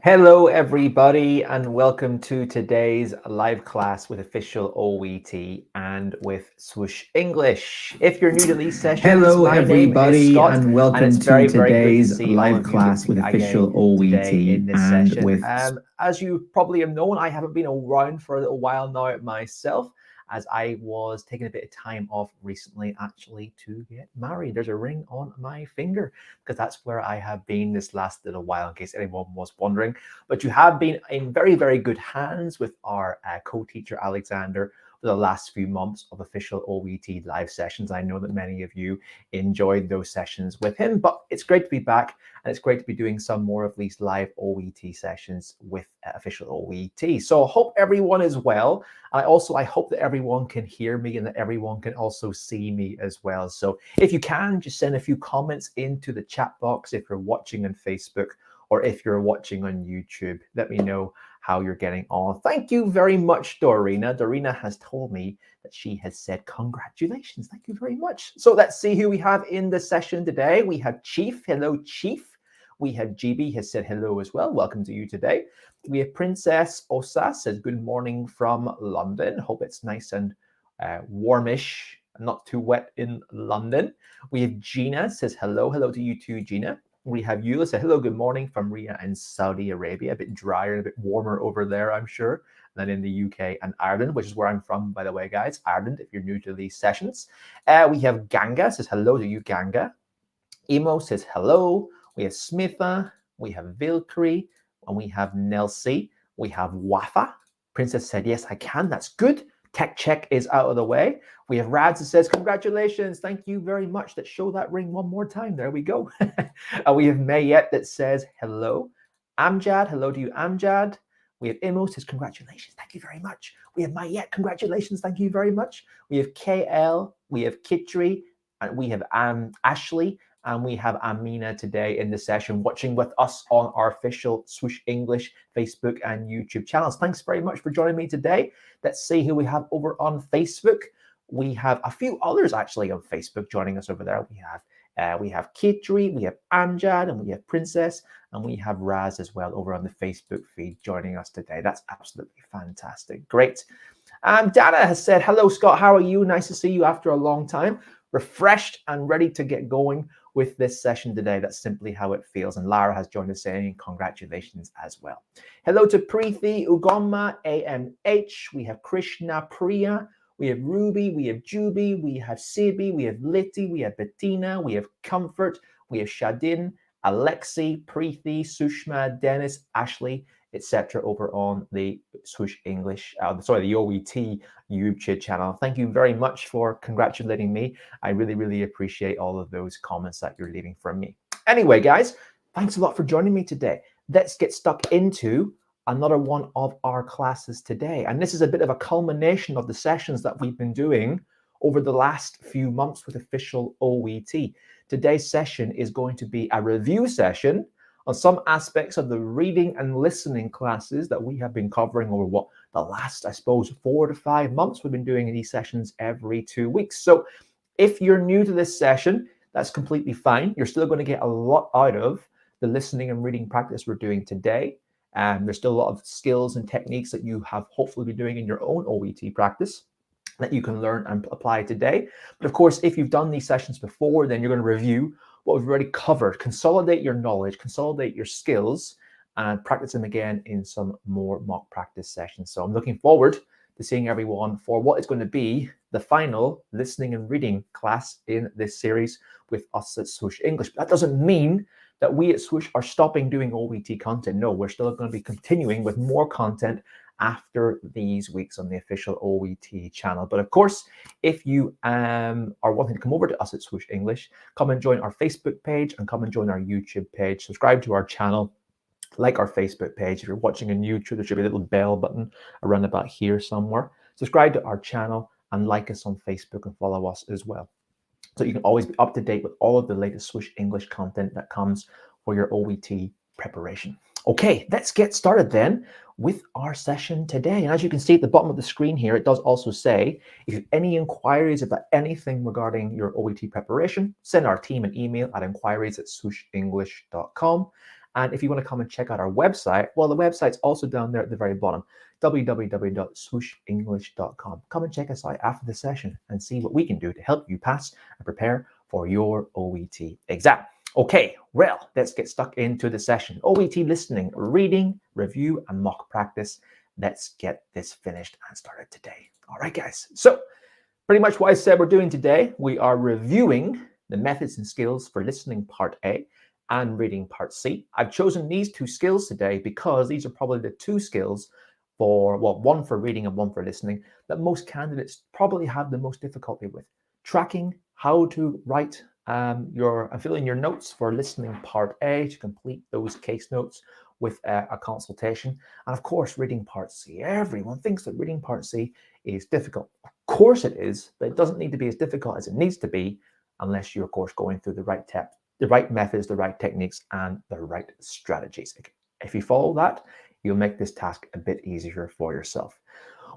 Hello, everybody, and welcome to today's live class with official OET and with Swoosh English. If you're new to these sessions, Hello, my name is everybody, Scott, and and welcome it's to very, very good to today's see all live of you class with official today in OET this and session. with. As you probably have known, I haven't been around for a little while now myself, as I was taking a bit of time off recently actually to get married. There's a ring on my finger because that's where I have been this last little while, in case anyone was wondering. But you have been in very, very good hands with our co-teacher Alexander for the last few months of official OET live sessions. I know that many of you enjoyed those sessions with him, but it's great to be back, and it's great to be doing some more of these live OET sessions with official OET. So I hope everyone is well. I hope that everyone can hear me and that everyone can also see me as well. So if you can, just send a few comments into the chat box if you're watching on Facebook or if you're watching on YouTube. Let me know how you're getting on. Thank you very much, Dorina. Dorina has told me that she has said congratulations. Thank you very much. So let's see who we have in the session today. We have Chief. Hello, Chief. We have GB has said hello as well. Welcome to you today. We have Princess Osa says good morning from London. Hope it's nice and warmish, not too wet in London. We have Gina says hello. Hello to you too, Gina. We have Eula say hello, good morning from Riyadh in Saudi Arabia. A bit drier and a bit warmer over there, I'm sure, than in the UK and Ireland, which is where I'm from, by the way, guys. Ireland, if you're new to these sessions. We have Ganga says hello to you, Ganga. Emo says hello. We have Smitha. We have Vilkri. And we have Nelsie. We have Wafa. Princess said, yes, I can. That's good. Tech check is out of the way. We have Rads that says, congratulations. Thank you very much. Let's show that ring one more time. There we go. We have Mayette that says, hello. Amjad, hello to you, Amjad. We have Imo says, congratulations. Thank you very much. We have Mayette, congratulations. Thank you very much. We have KL. We have Kitri. And we have Ashley. And we have Amina today in the session watching with us on our official Swoosh English Facebook and YouTube channels. Thanks very much for joining me today. Let's see who we have over on Facebook. We have a few others actually on Facebook joining us over there. We have Kitri, we have Amjad, and we have Princess, and we have Raz as well over on the Facebook feed joining us today. That's absolutely fantastic. Great. Dana has said, hello, Scott. How are you? Nice to see you after a long time. Refreshed and ready to get going with this session today. That's simply how it feels. And Lara has joined us saying congratulations as well. Hello to Preeti, Ugoma, AMH. We have Krishna Priya. We have Ruby. We have Juby. We have Sibi. We have Litty. We have Bettina. We have Comfort. We have Shadin, Alexi, Preeti, Sushma, Dennis, Ashley, etc. over on the Swoosh English, the OET YouTube channel. Thank you very much for congratulating me. I really, really appreciate all of those comments that you're leaving from me. Anyway, guys, thanks a lot for joining me today. Let's get stuck into another one of our classes today. And this is a bit of a culmination of the sessions that we've been doing over the last few months with official OET. Today's session is going to be a review session on some aspects of the reading and listening classes that we have been covering over the last, I suppose, 4 to 5 months. We've been doing these sessions every 2 weeks. So if you're new to this session, that's completely fine. You're still going to get a lot out of the listening and reading practice we're doing today. And there's still a lot of skills and techniques that you have hopefully been doing in your own OET practice that you can learn and apply today. But of course, if you've done these sessions before, then you're going to review what we've already covered, consolidate your knowledge, consolidate your skills, and practice them again in some more mock practice sessions. So I'm looking forward to seeing everyone for what is going to be the final listening and reading class in this series with us at Swoosh English. But that doesn't mean that we at Swoosh are stopping doing OET content. No, we're still going to be continuing with more content after these weeks on the official OET channel. But of course, if you are wanting to come over to us at Swoosh English, come and join our Facebook page and come and join our YouTube page. Subscribe to our channel, like our Facebook page. If you're watching on YouTube, there should be a little bell button around about here somewhere. Subscribe to our channel and like us on Facebook and follow us as well, so you can always be up to date with all of the latest Swoosh English content that comes for your OET preparation. Okay, let's get started then with our session today. And as you can see at the bottom of the screen here, it does also say, if you have any inquiries about anything regarding your OET preparation, send our team an email at inquiries@swooshenglish.com. And if you want to come and check out our website, well, the website's also down there at the very bottom, www.swooshenglish.com. Come and check us out after the session and see what we can do to help you pass and prepare for your OET exam. Okay, well, let's get stuck into the session. OET listening, reading, review, and mock practice. Let's get this finished and started today. All right, guys. So pretty much what I said we're doing today, we are reviewing the methods and skills for listening part A and reading part C. I've chosen these two skills today because these are probably the two skills for, well, one for reading and one for listening, that most candidates probably have the most difficulty with. Tracking how to write and fill in your notes for listening part A to complete those case notes with a consultation. And of course, reading part C. Everyone thinks that reading part C is difficult. Of course it is, but it doesn't need to be as difficult as it needs to be unless you're, of course, going through the right methods, the right techniques, and the right strategies. If you follow that, you'll make this task a bit easier for yourself.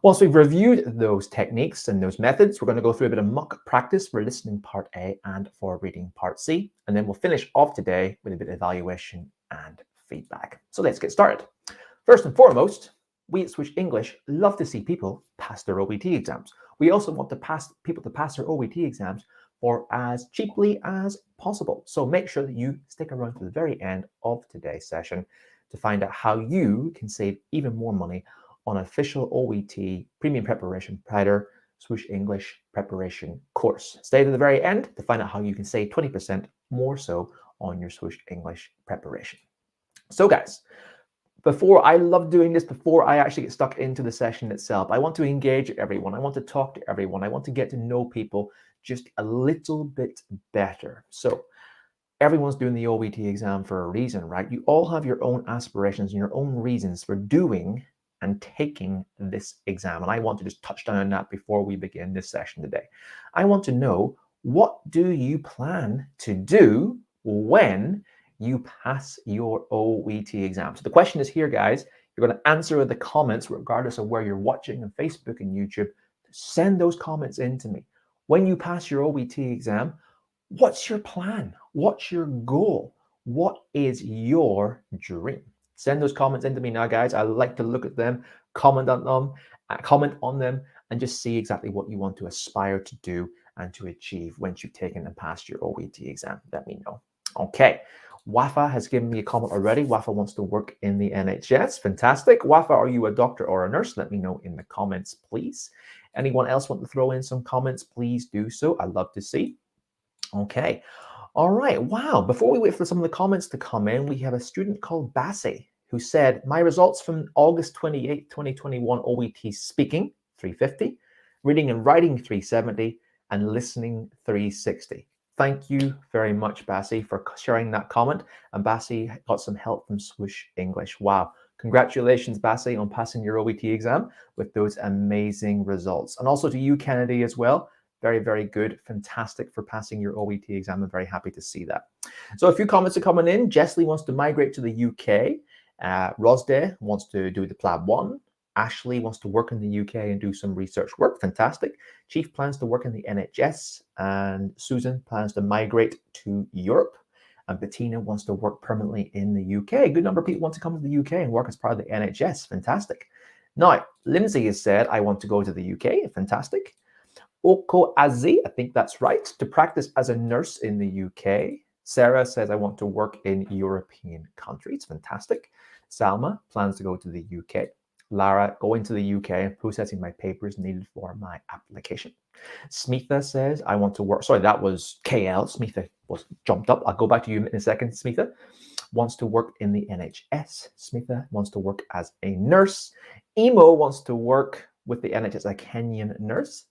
Once we've reviewed those techniques and those methods, we're going to go through a bit of mock practice for listening part A and for reading part C. And then we'll finish off today with a bit of evaluation and feedback. So let's get started. First and foremost, we at Swoosh English love to see people pass their OET exams. We also want people to pass their OET exams for as cheaply as possible. So make sure that you stick around to the very end of today's session to find out how you can save even more money on an official OET premium preparation provider, Swoosh English preparation course. Stay to the very end to find out how you can save 20% more so on your Swoosh English preparation. So guys, I love doing this before I actually get stuck into the session itself. I want to engage everyone. I want to talk to everyone. I want to get to know people just a little bit better. So everyone's doing the OET exam for a reason, right? You all have your own aspirations and your own reasons for doing and taking this exam. And I want to just touch down on that before we begin this session today. I want to know, what do you plan to do when you pass your OET exam? So the question is here, guys. You're going to answer in the comments, regardless of where you're watching on Facebook and YouTube. Send those comments in to me. When you pass your OET exam, what's your plan? What's your goal? What is your dream? Send those comments into me now, guys. I like to look at them, comment on them, and just see exactly what you want to aspire to do and to achieve once you've taken and passed your OET exam. Let me know. Okay. Wafa has given me a comment already. Wafa wants to work in the NHS. Fantastic. Wafa, are you a doctor or a nurse? Let me know in the comments, please. Anyone else want to throw in some comments? Please do so. I'd love to see. Okay. All right. Wow. Before we wait for some of the comments to come in, we have a student called Bassi who said, my results from August 28, 2021 OET speaking, 350, reading and writing, 370, and listening, 360. Thank you very much, Bassi, for sharing that comment. And Bassi got some help from Swoosh English. Wow. Congratulations, Bassi, on passing your OET exam with those amazing results. And also to you, Kennedy, as well. Very, very good. Fantastic for passing your OET exam. I'm very happy to see that. So a few comments are coming in. Jessley wants to migrate to the UK. Rosde wants to do the PLAB 1. Ashley wants to work in the UK and do some research work. Fantastic. Chief plans to work in the NHS. And Susan plans to migrate to Europe. And Bettina wants to work permanently in the UK. A good number of people want to come to the UK and work as part of the NHS. Fantastic. Now, Lindsay has said, I want to go to the UK. Fantastic. Oko Azi, I think that's right, to practice as a nurse in the UK. Sarah says, I want to work in European countries. Fantastic. Salma plans to go to the UK. Lara, going to the UK and processing my papers needed for my application. Smitha says, I want to work. Sorry, that was KL. Smitha was jumped up. I'll go back to you in a second. Smitha wants to work in the NHS. Smitha wants to work as a nurse. Emo wants to work with the NHS as a Kenyan nurse.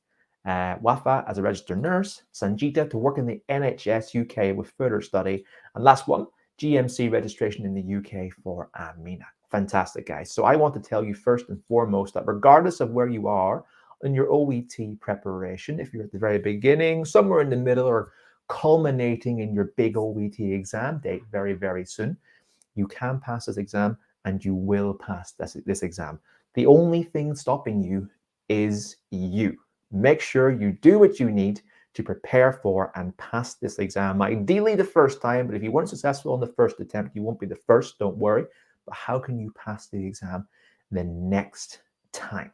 Wafa as a registered nurse. Sanjita to work in the NHS UK with further study. And last one, GMC registration in the UK for Amina. Fantastic, guys. So I want to tell you first and foremost that regardless of where you are in your OET preparation, if you're at the very beginning, somewhere in the middle, or culminating in your big OET exam date very, very soon, you can pass this exam and you will pass this exam. The only thing stopping you is you. Make sure you do what you need to prepare for and pass this exam. Ideally the first time, but if you weren't successful on the first attempt, you won't be the first, don't worry. But how can you pass the exam the next time?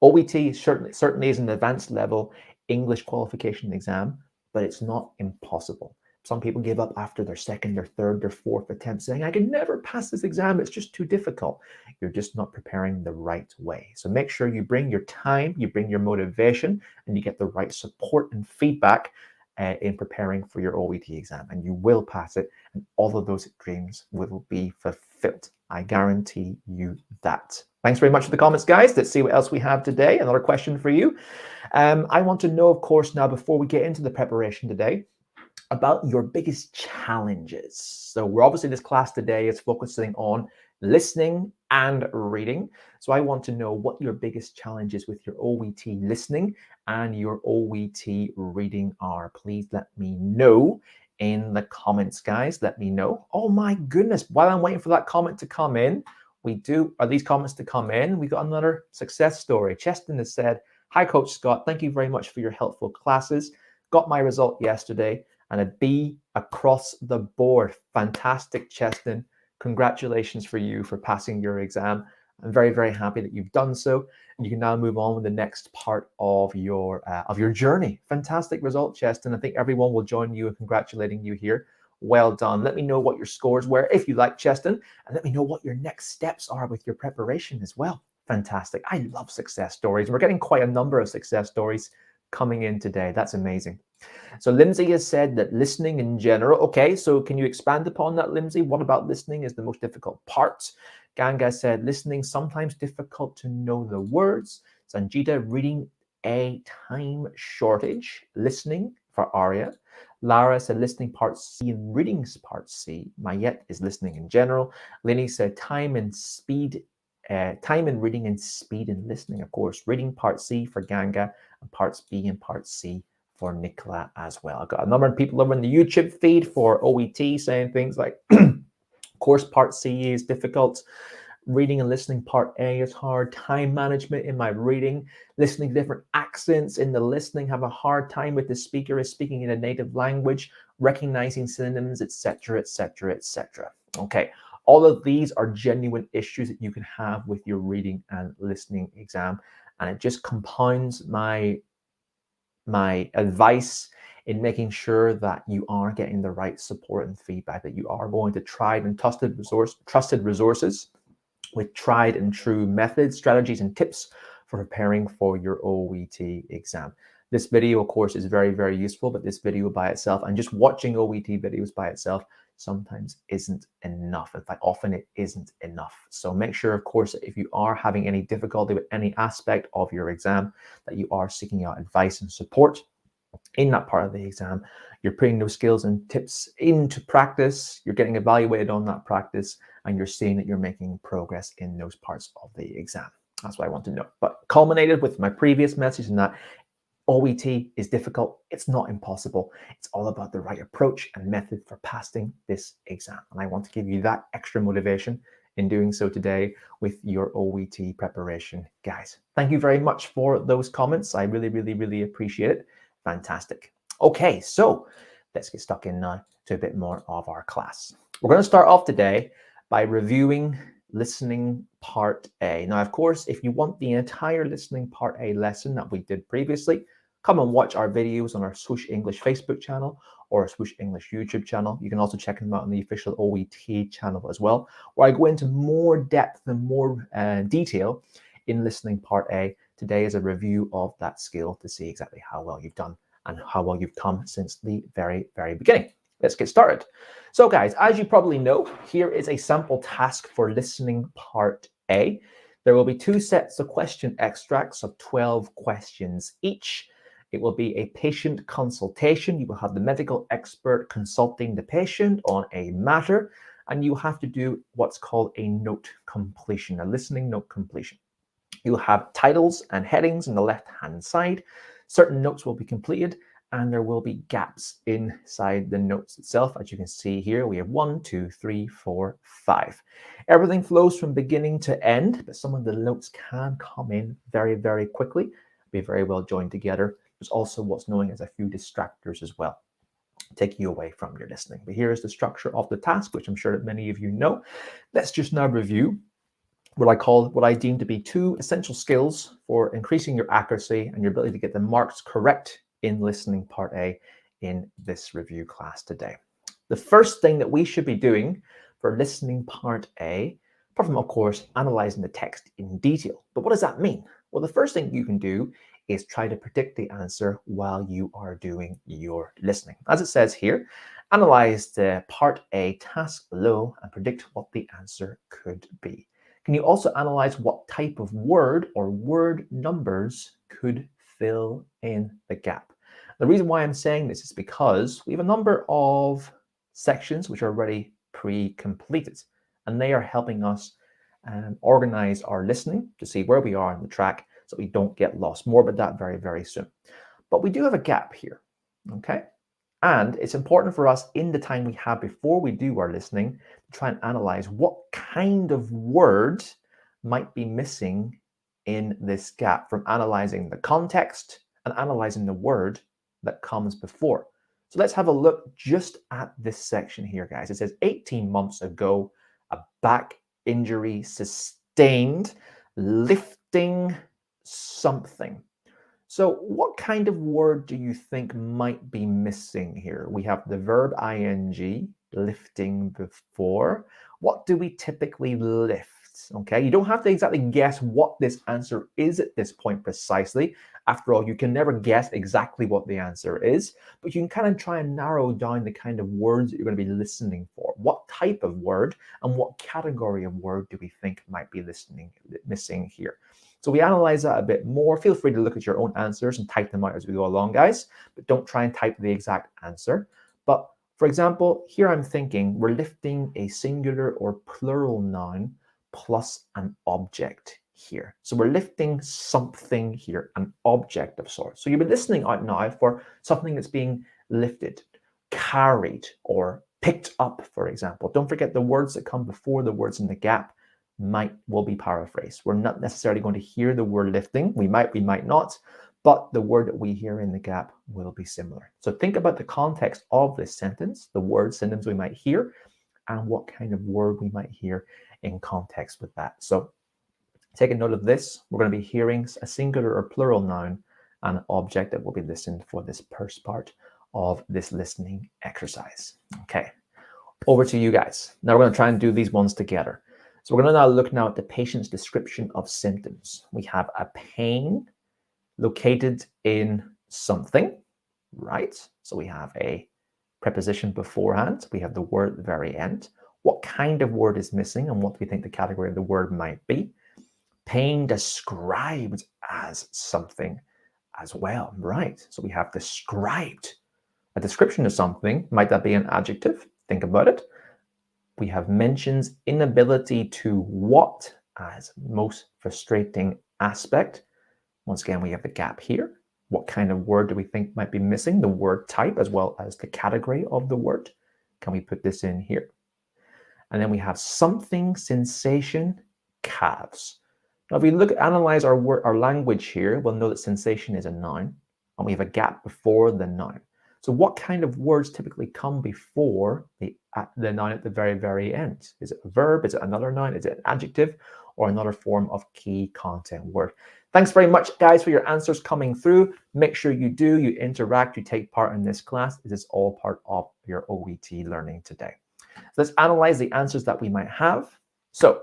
OET certainly is an advanced level English qualification exam, but it's not impossible. Some people give up after their second, their third, their fourth attempt saying, I can never pass this exam, it's just too difficult. You're just not preparing the right way. So make sure you bring your time, you bring your motivation, and you get the right support and feedback in preparing for your OET exam, and you will pass it, and all of those dreams will be fulfilled. I guarantee you that. Thanks very much for the comments, guys. Let's see what else we have today. Another question for you. I want to know, of course, now before we get into the preparation today, about your biggest challenges. So we're obviously, this class today is focusing on listening and reading. So I want to know what your biggest challenges with your OET listening and your OET reading are. Please let me know in the comments, guys. Let me know. Oh my goodness, while I'm waiting for that comment to come in, we've got another success story. Cheston has said, hi, Coach Scott. Thank you very much for your helpful classes. Got my result yesterday and a B across the board. Fantastic, Cheston. Congratulations for you for passing your exam. I'm very, very happy that you've done so. And you can now move on with the next part of your journey. Fantastic result, Cheston. I think everyone will join you in congratulating you here. Well done. Let me know what your scores were if you like, Cheston, and let me know what your next steps are with your preparation as well. Fantastic. I love success stories. We're getting quite a number of success stories coming in today. That's amazing. So Lindsay has said that listening in general. Okay, so can you expand upon that, Lindsay? What about listening is the most difficult part? Ganga said listening sometimes difficult to know the words. Sanjita, reading a time shortage. Listening for Arya. Lara said listening part C and reading part C. Mayette is listening in general. Lenny said time and speed. Time in reading and speed in listening, of course. Reading part C for Ganga and parts B and part C for Nicola as well. I've got a number of people over in the YouTube feed for OET saying things like, of course, part C is difficult. Reading and listening part A is hard. Time management in my reading. Listening to different accents in the listening. Have a hard time with the speaker is speaking in a native language. Recognizing synonyms, etc., etc., etc. Okay. All of these are genuine issues that you can have with your reading and listening exam. And it just compounds my advice in making sure that you are getting the right support and feedback, that you are going to tried and trusted resources with tried and true methods, strategies, and tips for preparing for your OET exam. This video, of course, is very, very useful, but this video by itself and just watching OET videos by itself sometimes isn't enough. In fact, often it isn't enough. So make sure, of course, that if you are having any difficulty with any aspect of your exam, that you are seeking out advice and support in that part of the exam. You're putting those skills and tips into practice, you're getting evaluated on that practice, and you're seeing that you're making progress in those parts of the exam. That's what I want to know. But culminated with my previous message in that OET is difficult. It's not impossible. It's all about the right approach and method for passing this exam. And I want to give you that extra motivation in doing so today with your OET preparation, guys. Thank you very much for those comments. I really, really, really appreciate it. Fantastic. Okay, so let's get stuck in now to a bit more of our class. We're going to start off today by reviewing listening part A. Now, of course, if you want the entire listening part A lesson that we did previously, come and watch our videos on our Swoosh English Facebook channel or our Swoosh English YouTube channel. You can also check them out on the official OET channel as well, where I go into more depth and more detail in listening part A. Today is a review of that skill to see exactly how well you've done and how well you've come since the very, very beginning. Let's get started. So guys, as you probably know, here is a sample task for listening part A. There will be 2 sets of question extracts of 12 questions each. It will be a patient consultation. You will have the medical expert consulting the patient on a matter, and you have to do what's called a note completion, a listening note completion. You'll have titles and headings on the left-hand side. Certain notes will be completed, and there will be gaps inside the notes itself. As you can see here, we have 1, 2, 3, 4, 5. Everything flows from beginning to end, but some of the notes can come in very, very quickly, be very well joined together, There's also what's known as a few distractors as well, take you away from your listening. But here is the structure of the task, which I'm sure that many of you know. Let's just now review what I deem to be 2 essential skills for increasing your accuracy and your ability to get the marks correct in listening part A in this review class today. The first thing that we should be doing for listening part A, apart from, of course, analyzing the text in detail. But what does that mean? Well, the first thing you can do is try to predict the answer while you are doing your listening. As it says here, analyze the part A task below and predict what the answer could be. Can you also analyze what type of word or word numbers could fill in the gap? The reason why I'm saying this is because we have a number of sections which are already pre-completed, and they are helping us organize our listening to see where we are on the track so we don't get lost. More about that very, very soon. But we do have a gap here, okay? And it's important for us in the time we have before we do our listening to try and analyze what kind of word might be missing in this gap, from analyzing the context and analyzing the word that comes before. So let's have a look just at this section here, guys. It says 18 months ago, a back injury sustained, lifting something. So what kind of word do you think might be missing here? We have the verb ing, lifting before. What do we typically lift? Okay, you don't have to exactly guess what this answer is at this point precisely. After all, you can never guess exactly what the answer is, but you can kind of try and narrow down the kind of words that you're going to be listening for. What type of word and what category of word do we think might be missing here? So we analyze that a bit more. Feel free to look at your own answers and type them out as we go along, guys, but don't try and type the exact answer. But for example, here I'm thinking we're lifting a singular or plural noun plus an object here. So we're lifting something here, an object of sorts. So you'll be listening out now for something that's being lifted, carried, or picked up, for example. Don't forget the words that come before the words in the gap will be paraphrased. We're not necessarily going to hear the word lifting. We might not, but the word that we hear in the gap will be similar. So think about the context of this sentence, the word synonyms we might hear, and what kind of word we might hear in context with that. So take a note of this. We're going to be hearing a singular or plural noun and an object that will be listened for this first part of this listening exercise. Okay, over to you guys. Now we're going to try and do these ones together. So we're going to now look at the patient's description of symptoms. We have a pain located in something, right? So we have a preposition beforehand. We have the word at the very end. What kind of word is missing and what do we think the category of the word might be? Pain described as something as well, right? So we have described. A description of something, might that be an adjective? Think about it. We have mentions inability to what as most frustrating aspect. Once again, we have the gap here. What kind of word do we think might be missing? The word type as well as the category of the word. Can we put this in here? And then we have something, sensation, calves. Now, if we analyze our language here, we'll know that sensation is a noun, and we have a gap before the noun. So what kind of words typically come before the noun at the very, very end? Is it a verb? Is it another noun? Is it an adjective? Or another form of key content word? Thanks very much, guys, for your answers coming through. Make sure you interact, you take part in this class. This is all part of your OET learning today. So let's analyze the answers that we might have. So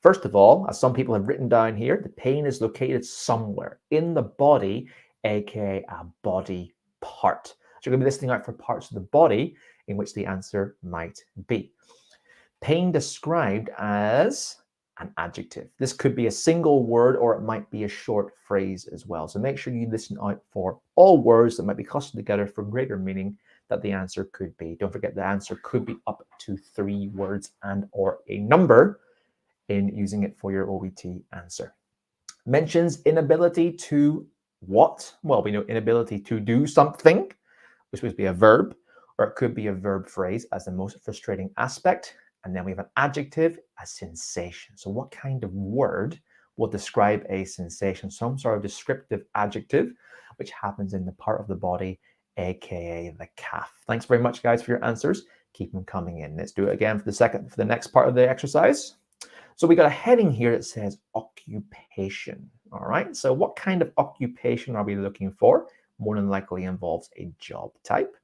first of all, as some people have written down here, the pain is located somewhere in the body, aka a body part. So you're going to be listening out for parts of the body in which the answer might be. Pain described as an adjective. This could be a single word or it might be a short phrase as well. So make sure you listen out for all words that might be clustered together for greater meaning that the answer could be. Don't forget the answer could be up to 3 words and or a number in using it for your OET answer. Mentions inability to what? Well, we know inability to do something, which would be a verb, or it could be a verb phrase as the most frustrating aspect. And then we have an adjective, a sensation. So what kind of word will describe a sensation? Some sort of descriptive adjective. which happens in the part of the body, aka the calf. Thanks very much, guys, for your answers. Keep them coming in. Let's do it again for the next part of the exercise. So we got a heading here that says occupation. All right, so what kind of occupation are we looking for? More than likely involves a job type.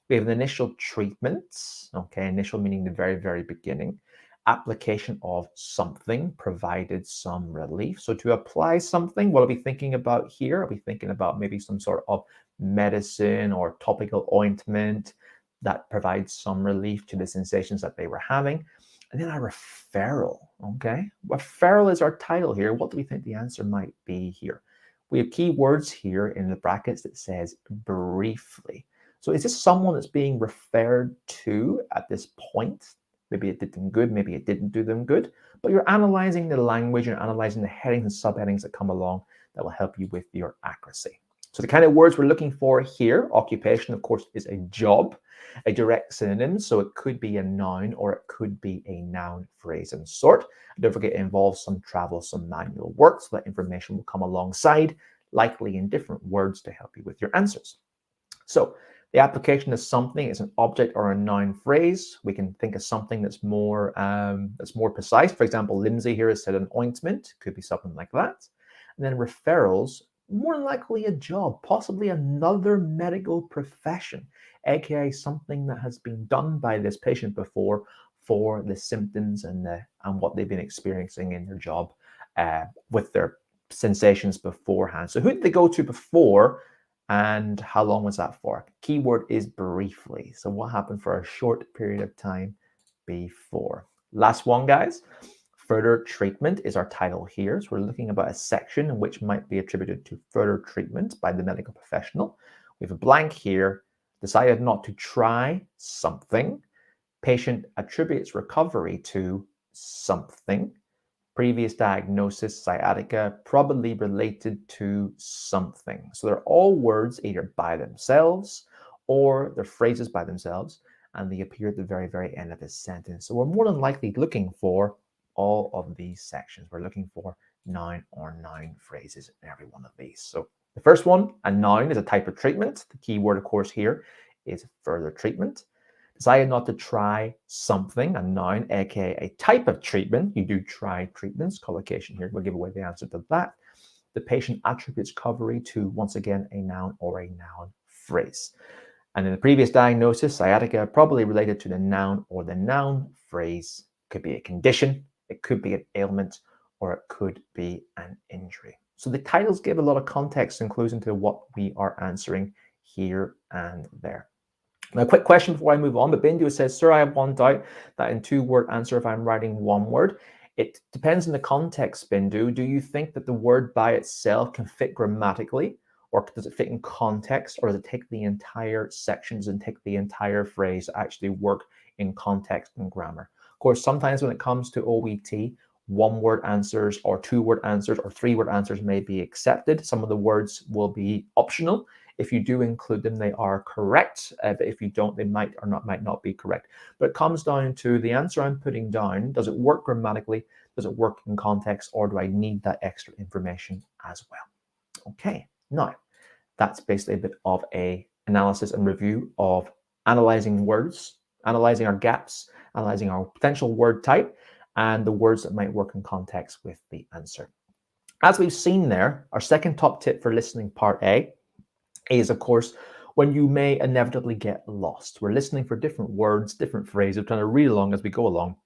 We have an initial treatment, okay, initial meaning the very, very beginning. Application of something provided some relief. So to apply something, what are we thinking about here? Are we thinking about maybe some sort of medicine or topical ointment that provides some relief to the sensations that they were having? And then a referral, okay? Referral is our title here. What do we think the answer might be here? We have key words here in the brackets that says briefly. So is this someone that's being referred to at this point? Maybe it did them good, maybe it didn't do them good, but you're analyzing the language, you're analyzing the headings and subheadings that come along that will help you with your accuracy. So the kind of words we're looking for here, occupation, of course, is a job, a direct synonym, so it could be a noun or it could be a noun phrase and sort. And don't forget it involves some travel, some manual work, so that information will come alongside, likely in different words to help you with your answers. So the application of something is an object or a noun phrase. We can think of something that's more precise. For example, Lindsay here has said an ointment, could be something like that. And then referrals, more than likely a job, possibly another medical profession, aka something that has been done by this patient before for the symptoms and what they've been experiencing in their job with their sensations beforehand. So who did they go to before? And how long was that for? Keyword is briefly. So what happened for a short period of time before? Last one, guys. Further treatment is our title here. So we're looking about a section which might be attributed to further treatment by the medical professional. We have a blank here. Decided not to try something. Patient attributes recovery to something. Previous diagnosis, sciatica, probably related to something. So they're all words either by themselves or they're phrases by themselves, and they appear at the very, very end of this sentence. So we're more than likely looking for all of these sections. We're looking for noun or noun phrases in every one of these. So the first one, a noun, is a type of treatment. The key word, of course, here is further treatment. Decided not to try something, a noun, aka a type of treatment. You do try treatments. Collocation here will give away the answer to that. The patient attributes recovery to, once again, a noun or a noun phrase. And in the previous diagnosis, sciatica, probably related to the noun or the noun phrase. Could be a condition, it could be an ailment, or it could be an injury. So the titles give a lot of context and clues into what we are answering here and there. Now, a quick question before I move on. But Bindu says, sir, I have one doubt that in two-word answer, if I'm writing one word, it depends on the context, Bindu. Do you think that the word by itself can fit grammatically, or does it fit in context, or does it take the entire sections and take the entire phrase to actually work in context and grammar? Of course, sometimes when it comes to OET, one-word answers or two-word answers or three-word answers may be accepted. Some of the words will be optional. If you do include them, they are correct. But if you don't, they might not be correct. But it comes down to the answer I'm putting down. Does it work grammatically? Does it work in context? Or do I need that extra information as well? Okay, now that's basically a bit of a analysis and review of analyzing words, analyzing our gaps, analyzing our potential word type, and the words that might work in context with the answer. As we've seen there, our second top tip for listening part A is, of course, when you may inevitably get lost. We're listening for different words, different phrases, trying to read along as we go along.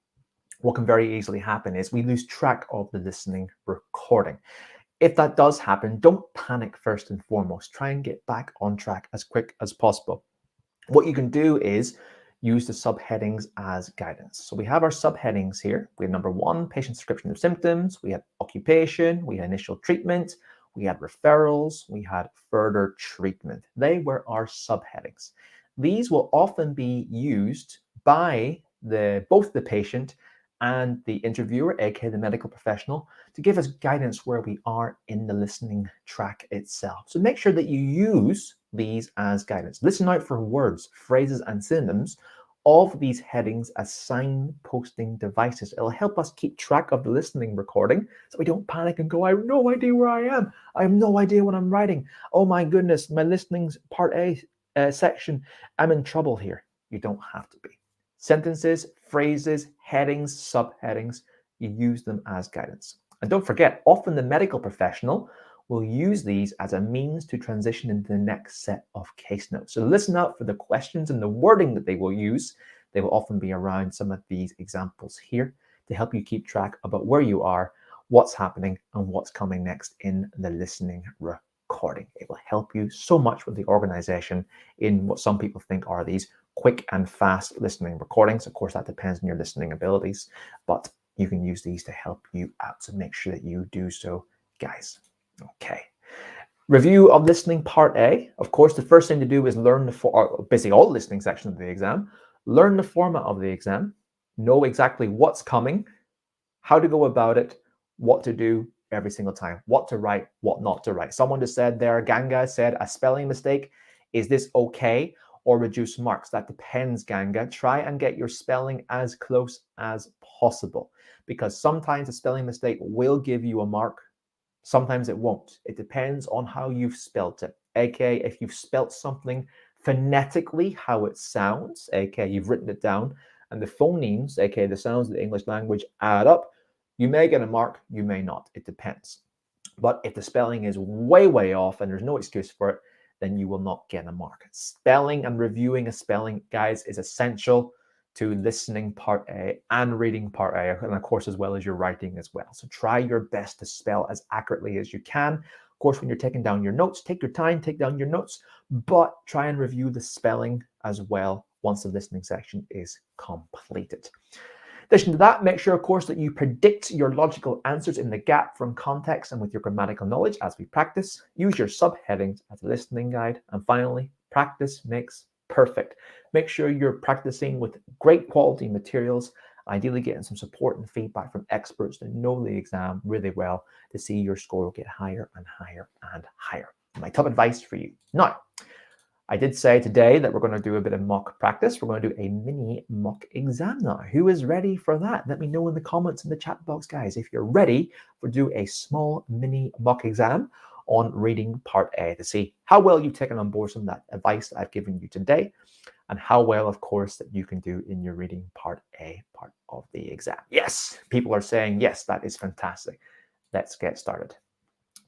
What can very easily happen is we lose track of the listening recording. If that does happen, don't panic first and foremost. Try and get back on track as quick as possible. What you can do is use the subheadings as guidance. So we have our subheadings here. We have number 1, patient description of symptoms. We had occupation. We had initial treatment. We had referrals. We had further treatment. They were our subheadings. These will often be used by both the patient and the interviewer, aka the medical professional, to give us guidance where we are in the listening track itself. So make sure that you use these as guidance. Listen out for words, phrases, and synonyms of these headings as signposting devices. It'll help us keep track of the listening recording so we don't panic and go, I have no idea where I am. I have no idea what I'm writing. Oh my goodness, my listening's part A section. I'm in trouble here. You don't have to be. Sentences, phrases, headings, subheadings, you use them as guidance. And don't forget, often the medical professional will use these as a means to transition into the next set of case notes. So listen out for the questions and the wording that they will use. They will often be around some of these examples here to help you keep track about where you are, what's happening, and what's coming next in the listening recording. It will help you so much with the organization in what some people think are these quick and fast listening recordings. Of course, that depends on your listening abilities, but you can use these to help you out. So make sure that you do so, guys. Okay. Review of listening part A. Of course, the first thing to do is learn basically all the listening sections of the exam, learn the format of the exam, know exactly what's coming, how to go about it, what to do every single time, what to write, what not to write. Someone just said there, Ganga said, a spelling mistake, is this okay or reduce marks? That depends, Ganga. Try and get your spelling as close as possible, because sometimes a spelling mistake will give you a mark. Sometimes it won't. It depends on how you've spelt it. aka if you've spelt something phonetically how it sounds, aka you've written it down, and the phonemes, aka the sounds of the English language, add up, you may get a mark, you may not. It depends. But if the spelling is way off and there's no excuse for it, then you will not get a mark. Spelling and reviewing a spelling, guys, is essential to listening part A and reading part A, and of course, as well as your writing as well. So try your best to spell as accurately as you can. Of course, when you're taking down your notes, take your time, take down your notes, but try and review the spelling as well once the listening section is completed. In addition to that, make sure, of course, that you predict your logical answers in the gap from context and with your grammatical knowledge as we practice. Use your subheadings as a listening guide. And finally, practice makes perfect. Make sure you're practicing with great quality materials, ideally getting some support and feedback from experts that know the exam really well to see your score get higher and higher and higher. My top advice for you. Now, I did say today that we're going to do a bit of mock practice. We're going to do a mini mock exam now. Who is ready for that? Let me know in the comments in the chat box, guys, if you're ready for do a small mini mock exam on reading part A to see how well you've taken on board some of that advice that I've given you today, and how well, of course, that you can do in your reading part A part of the exam. Yes, people are saying, yes, that is fantastic. Let's get started.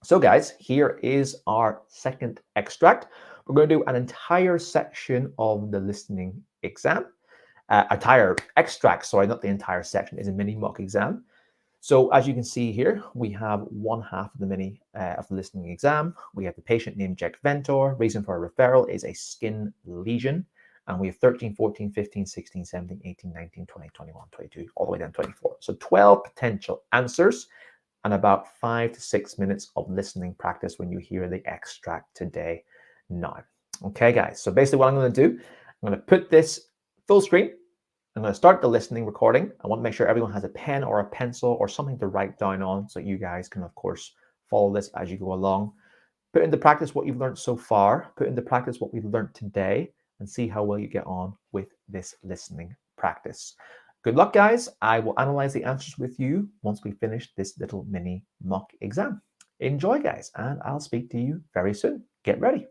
So guys, here is our second extract. We're going to do an entire section of the listening exam. Entire extract, sorry, not the entire section, is a mini mock exam. So as you can see here, we have one half of the mini of the listening exam. We have the patient name Jack Ventor. Reason for a referral is a skin lesion. And we have 13, 14, 15, 16, 17, 18, 19, 20, 21, 22, all the way down to 24. So 12 potential answers and about 5 to 6 minutes of listening practice when you hear the extract today. Now, okay, guys. So basically what I'm going to do, I'm going to put this full screen. I'm going to start the listening recording. I want to make sure everyone has a pen or a pencil or something to write down on so you guys can, of course, follow this as you go along. Put into practice what you've learned so far. Put into practice what we've learned today and see how well you get on with this listening practice. Good luck, guys. I will analyze the answers with you once we finish this little mini mock exam. Enjoy, guys, and I'll speak to you very soon. Get ready.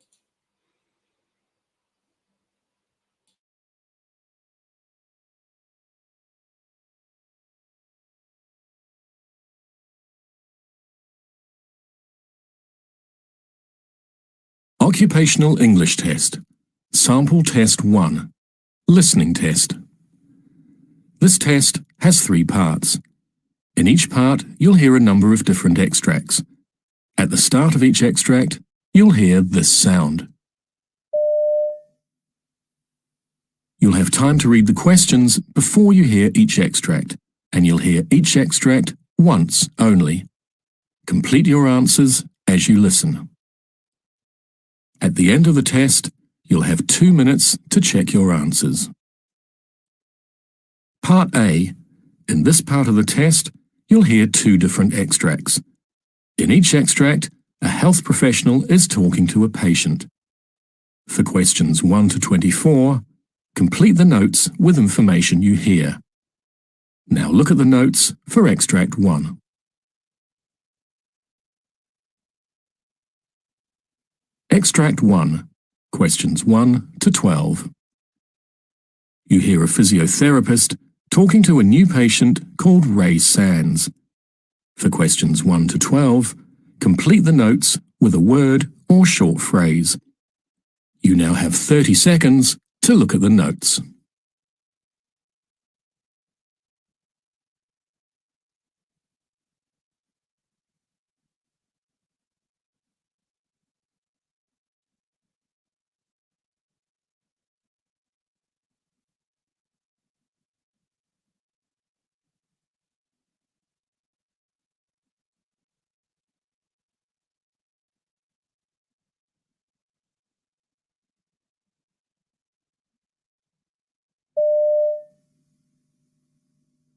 Occupational English Test. Sample Test 1. Listening Test. This test has 3 parts. In each part, you'll hear a number of different extracts. At the start of each extract, you'll hear this sound. You'll have time to read the questions before you hear each extract, and you'll hear each extract once only. Complete your answers as you listen. At the end of the test, you'll have 2 minutes to check your answers. Part A. In this part of the test, you'll hear 2 different extracts. In each extract, a health professional is talking to a patient. For questions 1 to 24, Complete the notes with information you hear. Now look at the notes for Extract 1. Extract 1, questions 1 to 12. You hear a physiotherapist talking to a new patient called Ray Sands. For questions 1 to 12, complete the notes with a word or short phrase. You now have 30 seconds to look at the notes.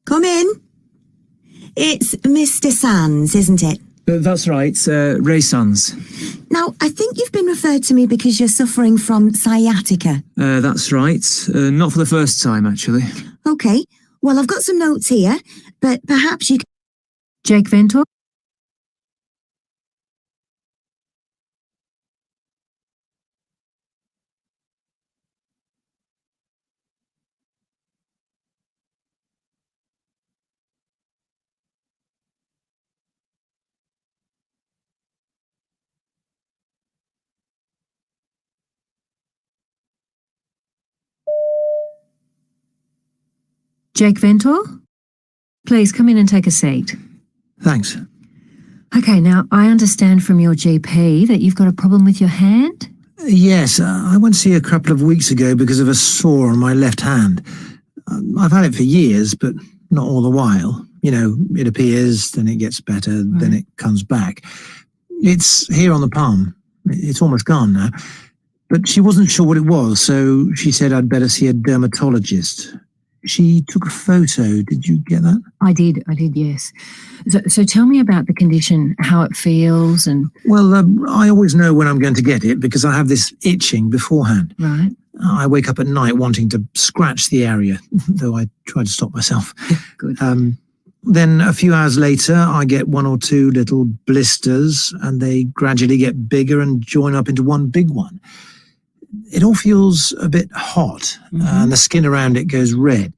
Come in. It's Mr. Sands, isn't it? That's right, Ray Sands. Now, I think you've been referred to me because you're suffering from sciatica. That's right. Not for the first time, actually. Okay, well, I've got some notes here, but perhaps you can... Jake Ventor? Jake Ventor? Please come in and take a seat. Thanks. Okay, now I understand from your GP that you've got a problem with your hand? Yes, I went to see a couple of weeks ago because of a sore on my left hand. I've had it for years, but not all the while. You know, it appears, then it gets better, then it comes back. It's here on the palm. It's almost gone now. But she wasn't sure what it was, so she said I'd better see a dermatologist. She took a photo. Did you get that? I did, yes. So tell me about the condition, how it feels and... Well, I always know when I'm going to get it because I have this itching beforehand. Right. I wake up at night wanting to scratch the area, though I try to stop myself. Good. Then a few hours later, I get 1 or 2 little blisters and they gradually get bigger and join up into one big one. It all feels a bit hot and the skin around it goes red.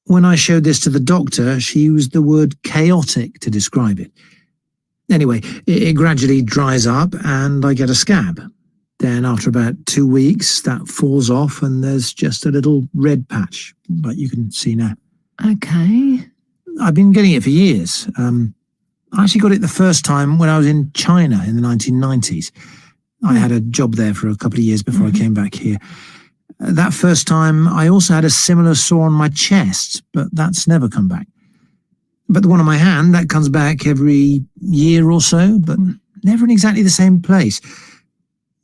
When I showed this to the doctor, she used the word chaotic to describe it. Anyway, it gradually dries up and I get a scab. Then after about 2 weeks, that falls off and there's just a little red patch, like you can see now. Okay. I've been getting it for years. I actually got it the first time when I was in China in the 1990s. I had a job there for a couple of years before I came back here. That first time, I also had a similar sore on my chest, but that's never come back. But the one on my hand, that comes back every year or so, but never in exactly the same place.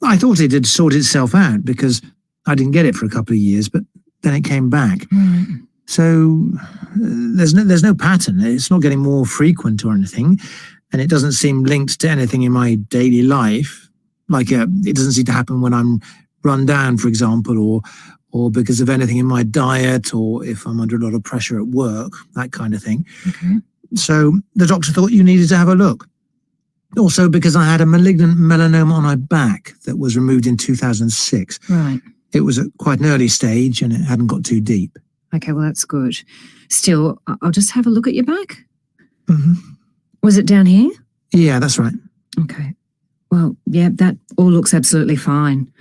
I thought it had sorted itself out because I didn't get it for a couple of years, but then it came back. So there's no pattern. It's not getting more frequent or anything, and it doesn't seem linked to anything in my daily life. Like it doesn't seem to happen when I'm run down, for example, or because of anything in my diet, or if I'm under a lot of pressure at work, that kind of thing. Okay. So the doctor thought you needed to have a look. Also because I had a malignant melanoma on my back that was removed in 2006. Right. It was at quite an early stage and it hadn't got too deep. Okay, well, that's good. Still, I'll just have a look at your back. Mm-hmm. Was it down here? Yeah, that's right. Okay. Well, yeah, that all looks absolutely fine.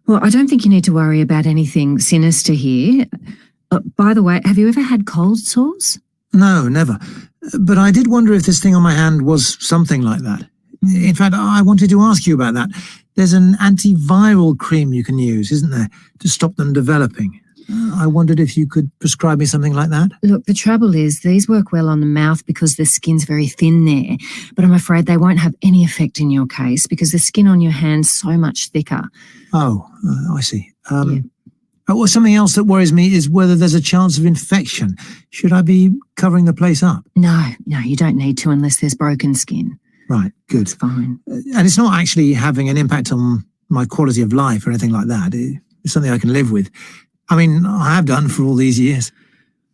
Well, I don't think you need to worry about anything sinister here. By the way, have you ever had cold sores? No, never. But I did wonder if this thing on my hand was something like that. In fact, I wanted to ask you about that. There's an antiviral cream you can use, isn't there, to stop them developing? I wondered if you could prescribe me something like that. Look, the trouble is these work well on the mouth because the skin's very thin there, but I'm afraid they won't have any effect in your case because the skin on your hand's so much thicker. Oh, I see. Well, something else that worries me is whether there's a chance of infection. Should I be covering the place up? No, you don't need to unless there's broken skin. Right, good. It's fine. And it's not actually having an impact on my quality of life or anything like that. It's something I can live with. I mean, I have done for all these years.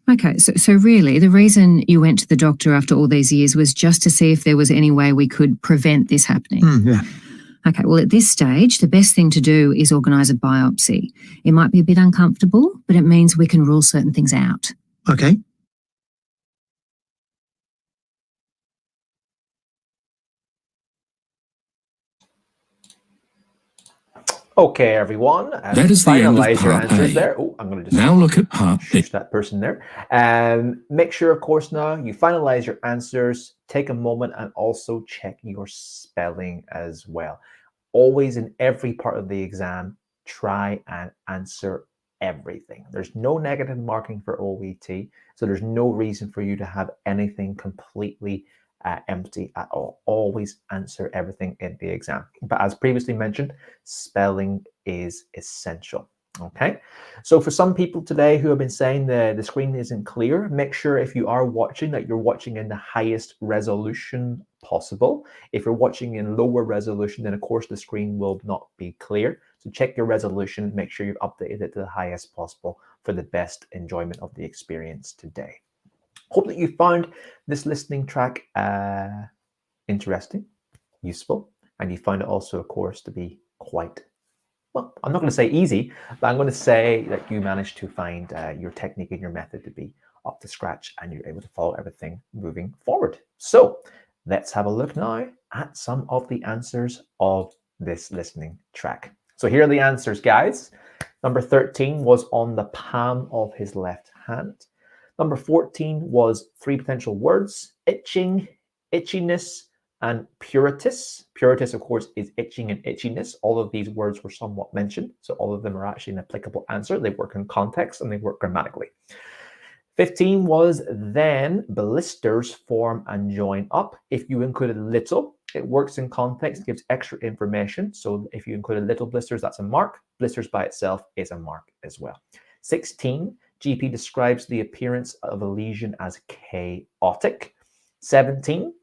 Okay, so really, the reason you went to the doctor after all these years was just to see if there was any way we could prevent this happening. Yeah. Okay, well, at this stage, the best thing to do is organise a biopsy. It might be a bit uncomfortable, but it means we can rule certain things out. Okay. Okay, everyone. That is the end of finalize your part answers A. there. Oh, I'm going to just Now look at part B. shush that person there. Make sure, of course, now you finalize your answers. Take a moment and also check your spelling as well. Always in every part of the exam, try and answer everything. There's no negative marking for OET, so there's no reason for you to have anything completely empty at all. Always answer everything in the exam. But as previously mentioned, spelling is essential. Okay, so for some people today who have been saying the screen isn't clear, make sure if you are watching that you're watching in the highest resolution possible. If you're watching in lower resolution, then of course the screen will not be clear. So check your resolution, make sure you've updated it to the highest possible for the best enjoyment of the experience today. Hope that you found this listening track interesting, useful, and you found it also, of course, to be quite, well, I'm not going to say easy, but I'm going to say that you managed to find your technique and your method to be up to scratch and you're able to follow everything moving forward. So let's have a look now at some of the answers of this listening track. So here are the answers, guys. Number 13 was on the palm of his left hand. Number 14 was 3 potential words: itching, itchiness, and puritus. Puritus, of course, is itching and itchiness. All of these words were somewhat mentioned, so all of them are actually an applicable answer. They work in context and they work grammatically. 15 was then blisters form and join up. If you included little, it works in context, gives extra information. So if you included little blisters, that's a mark. Blisters by itself is a mark as well. 16, GP describes the appearance of a lesion as chaotic. 17,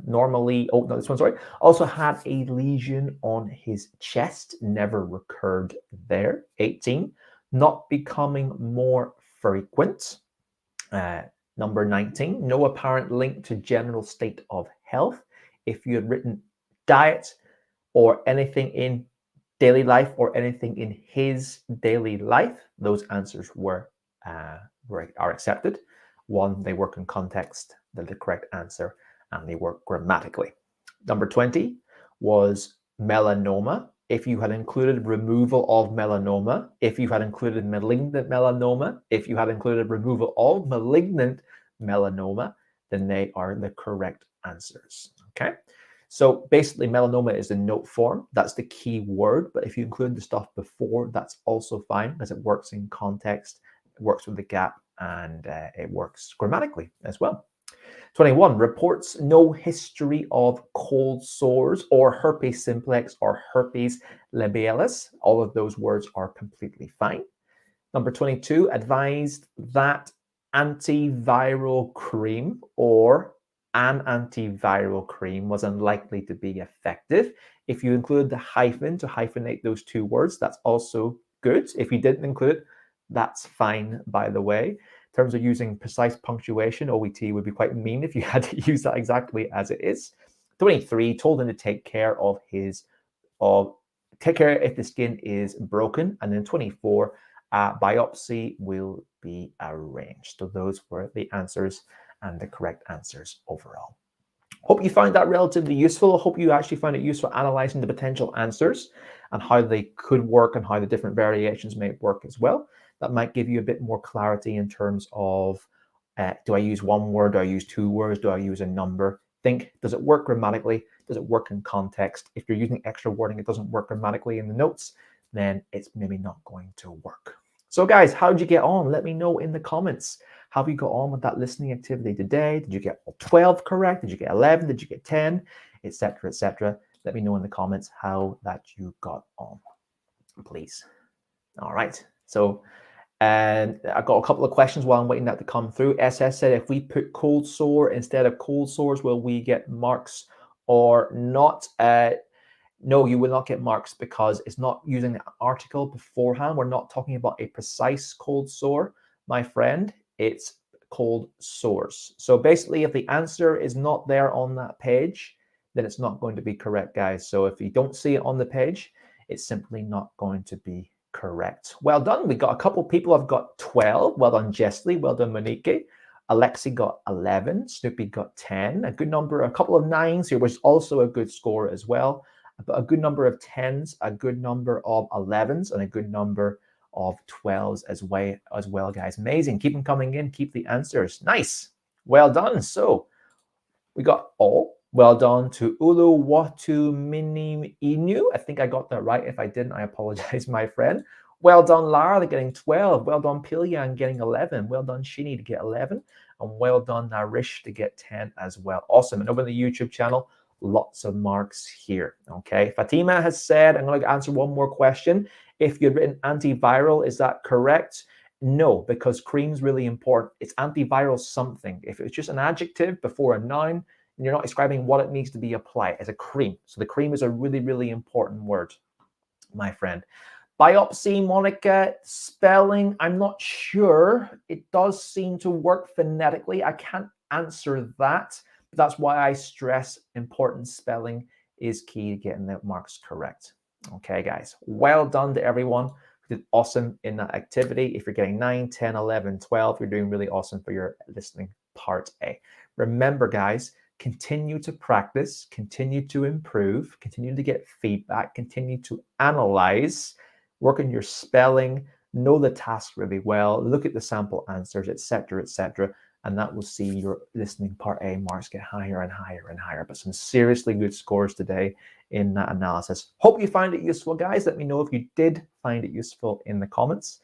normally, oh no, this one, sorry, also had a lesion on his chest, never recurred there. 18, not becoming more frequent. Number 19, no apparent link to general state of health. If you had written diet or anything in daily life or anything in his daily life, those answers are accepted. 1, they work in context, they're the correct answer, and they work grammatically. Number 20 was melanoma. If you had included removal of melanoma, if you had included malignant melanoma, if you had included removal of malignant melanoma, then they are the correct answers. Okay, so basically melanoma is the note form. That's the key word, but if you include the stuff before, that's also fine because it works in context, it works with the gap, and it works grammatically as well. 21, reports no history of cold sores or herpes simplex or herpes labialis. All of those words are completely fine. Number 22, advised that antiviral cream or an antiviral cream was unlikely to be effective. If you include the hyphen to hyphenate those two words, that's also good. If you didn't include it, that's fine, by the way. In terms of using precise punctuation, OET would be quite mean if you had to use that exactly as it is. 23, told him to take care if the skin is broken. And then 24, biopsy will be arranged. So those were the answers and the correct answers overall. Hope you found that relatively useful. Hope you actually found it useful analyzing the potential answers and how they could work and how the different variations may work as well. That might give you a bit more clarity in terms of, do I use one word? Do I use 2 words? Do I use a number? Think, does it work grammatically? Does it work in context? If you're using extra wording, it doesn't work grammatically in the notes, then it's maybe not going to work. So guys, how did you get on? Let me know in the comments. How have you got on with that listening activity today? Did you get all 12 correct? Did you get 11? Did you get 10? Etc., etc. Let me know in the comments how that you got on, please. All right. So, and I got a couple of questions while I'm waiting that to come through. SS said, if we put cold sore instead of cold sores, will we get marks or not? No, you will not get marks because it's not using the article beforehand. We're not talking about a precise cold sore, my friend. It's cold sores. So basically, if the answer is not there on that page, then it's not going to be correct, guys. So if you don't see it on the page, it's simply not going to be correct. Well done. We got a couple people have got 12. Well done, Jessley. Well done, Monique. Alexi got 11. Snoopy got 10. A good number, a couple of 9s here, which is also a good score as well. But a good number of 10s, a good number of 11s, and a good number of 12s as well, guys. Amazing. Keep them coming in. Keep the answers. Nice. Well done. So we got all. Well done to Uluwatu Mini Inu. I think I got that right. If I didn't, I apologize, my friend. Well done, Lara, getting 12. Well done, Pilyan, getting 11. Well done, Shini, to get 11. And well done, Narish, to get 10 as well. Awesome. And over the YouTube channel, lots of marks here. Okay. Fatima has said, I'm going to answer one more question. If you'd written antiviral, is that correct? No, because cream's really important. It's antiviral something. If it's just an adjective before a noun, and you're not describing what it needs to be applied as a cream. So the cream is a really, really important word, my friend. Biopsy, Monica, spelling, I'm not sure. It does seem to work phonetically. I can't answer that. That's why I stress important spelling is key to getting the marks correct. Okay, guys. Well done to everyone who did awesome in that activity. If you're getting 9, 10, 11, 12, you're doing really awesome for your listening part A. Remember, guys, continue to practice, continue to improve, continue to get feedback, continue to analyze, work on your spelling, know the task really well, look at the sample answers, etc., etc., and that will see your listening part A marks get higher and higher and higher. But some seriously good scores today in that analysis. Hope you find it useful, guys. Let me know if you did find it useful in the comments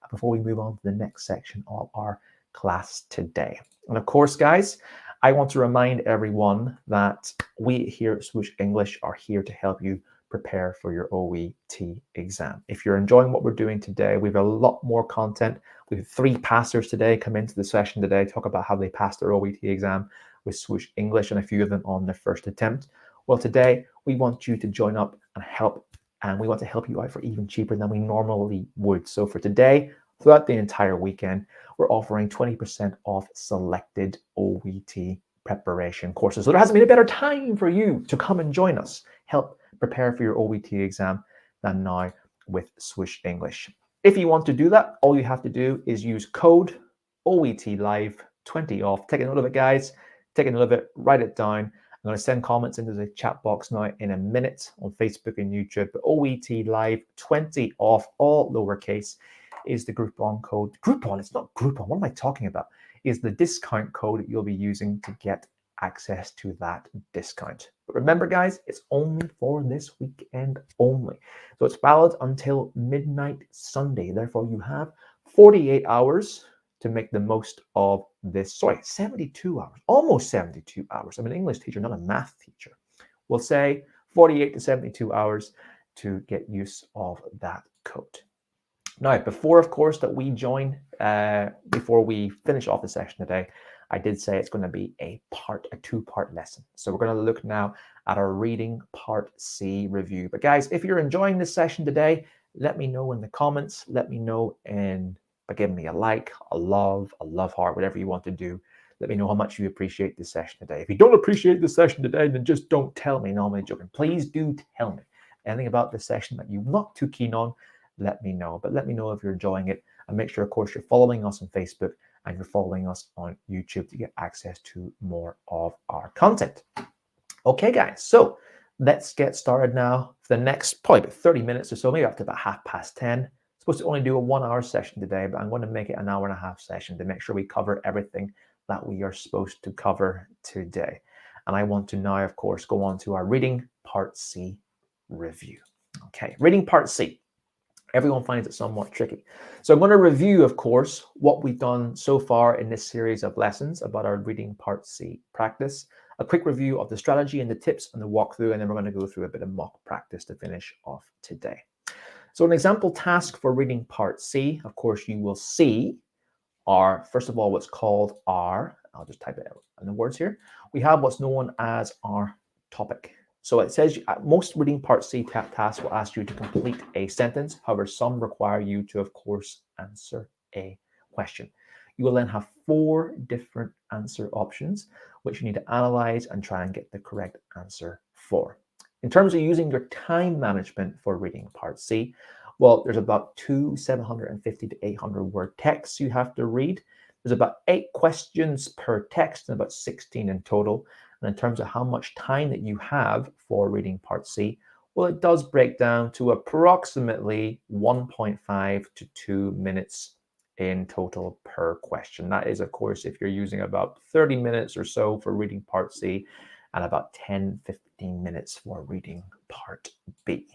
before we move on to the next section of our class today. And of course, guys, I want to remind everyone that we here at Swoosh English are here to help you prepare for your OET exam. If you're enjoying what we're doing today, we have a lot more content. We have 3 passers today come into the session today, talk about how they passed their OET exam with Swoosh English, and a few of them on their first attempt. Well, today we want you to join up and help, and we want to help you out for even cheaper than we normally would. So for today, throughout the entire weekend, we're offering 20% off selected OET preparation courses. So there hasn't been a better time for you to come and join us, help prepare for your OET exam than now with Swoosh English. If you want to do that, all you have to do is use code OET Live 20 off. Take a note of it, guys. Take a note of it, write it down. I'm going to send comments into the chat box now in a minute on Facebook and YouTube. But OET Live 20 off, all lowercase, is the Groupon code. Groupon, it's not Groupon. What am I talking about? Is the discount code that you'll be using to get access to that discount. But remember, guys, it's only for this weekend only. So it's valid until midnight Sunday. Therefore, you have 48 hours to make the most of this. Sorry, 72 hours, almost 72 hours. I'm an English teacher, not a math teacher. We'll say 48 to 72 hours to get use of that code. Now, before, of course, that we join, before we finish off the session today, I did say it's going to be a 2-part lesson. So we're going to look now at our reading part C review. But guys, if you're enjoying this session today, let me know in the comments. Let me know by giving me a like, a love heart, whatever you want to do. Let me know how much you appreciate this session today. If you don't appreciate this session today, then just don't tell me. No, I'm only joking. Please do tell me anything about this session that you're not too keen on. Let me know. But let me know if you're enjoying it. And make sure, of course, you're following us on Facebook and you're following us on YouTube to get access to more of our content. Okay, guys, so let's get started now for the next probably about 30 minutes or so, maybe up to about 10:30. I'm supposed to only do a 1-hour session today, but I'm going to make it an 1.5-hour session to make sure we cover everything that we are supposed to cover today. And I want to now, of course, go on to our reading part C review. Okay, reading part C. Everyone finds it somewhat tricky. So I'm going to review, of course, what we've done so far in this series of lessons about our reading part C practice, a quick review of the strategy and the tips and the walkthrough, and then we're going to go through a bit of mock practice to finish off today. So an example task for reading part C, of course, you will see are, first of all, what's called our, I'll just type it out in the words here. We have what's known as our topic. So it says most reading part C tasks will ask you to complete a sentence. However, some require you to, of course, answer a question. You will then have 4 different answer options, which you need to analyze and try and get the correct answer for. In terms of using your time management for reading part C, well, there's about 750 to 800 word texts you have to read. There's about 8 questions per text and about 16 in total. And in terms of how much time that you have for reading part C, well, it does break down to approximately 1.5 to 2 minutes in total per question. That is, of course, if you're using about 30 minutes or so for reading part C and about 10-15 minutes for reading part B.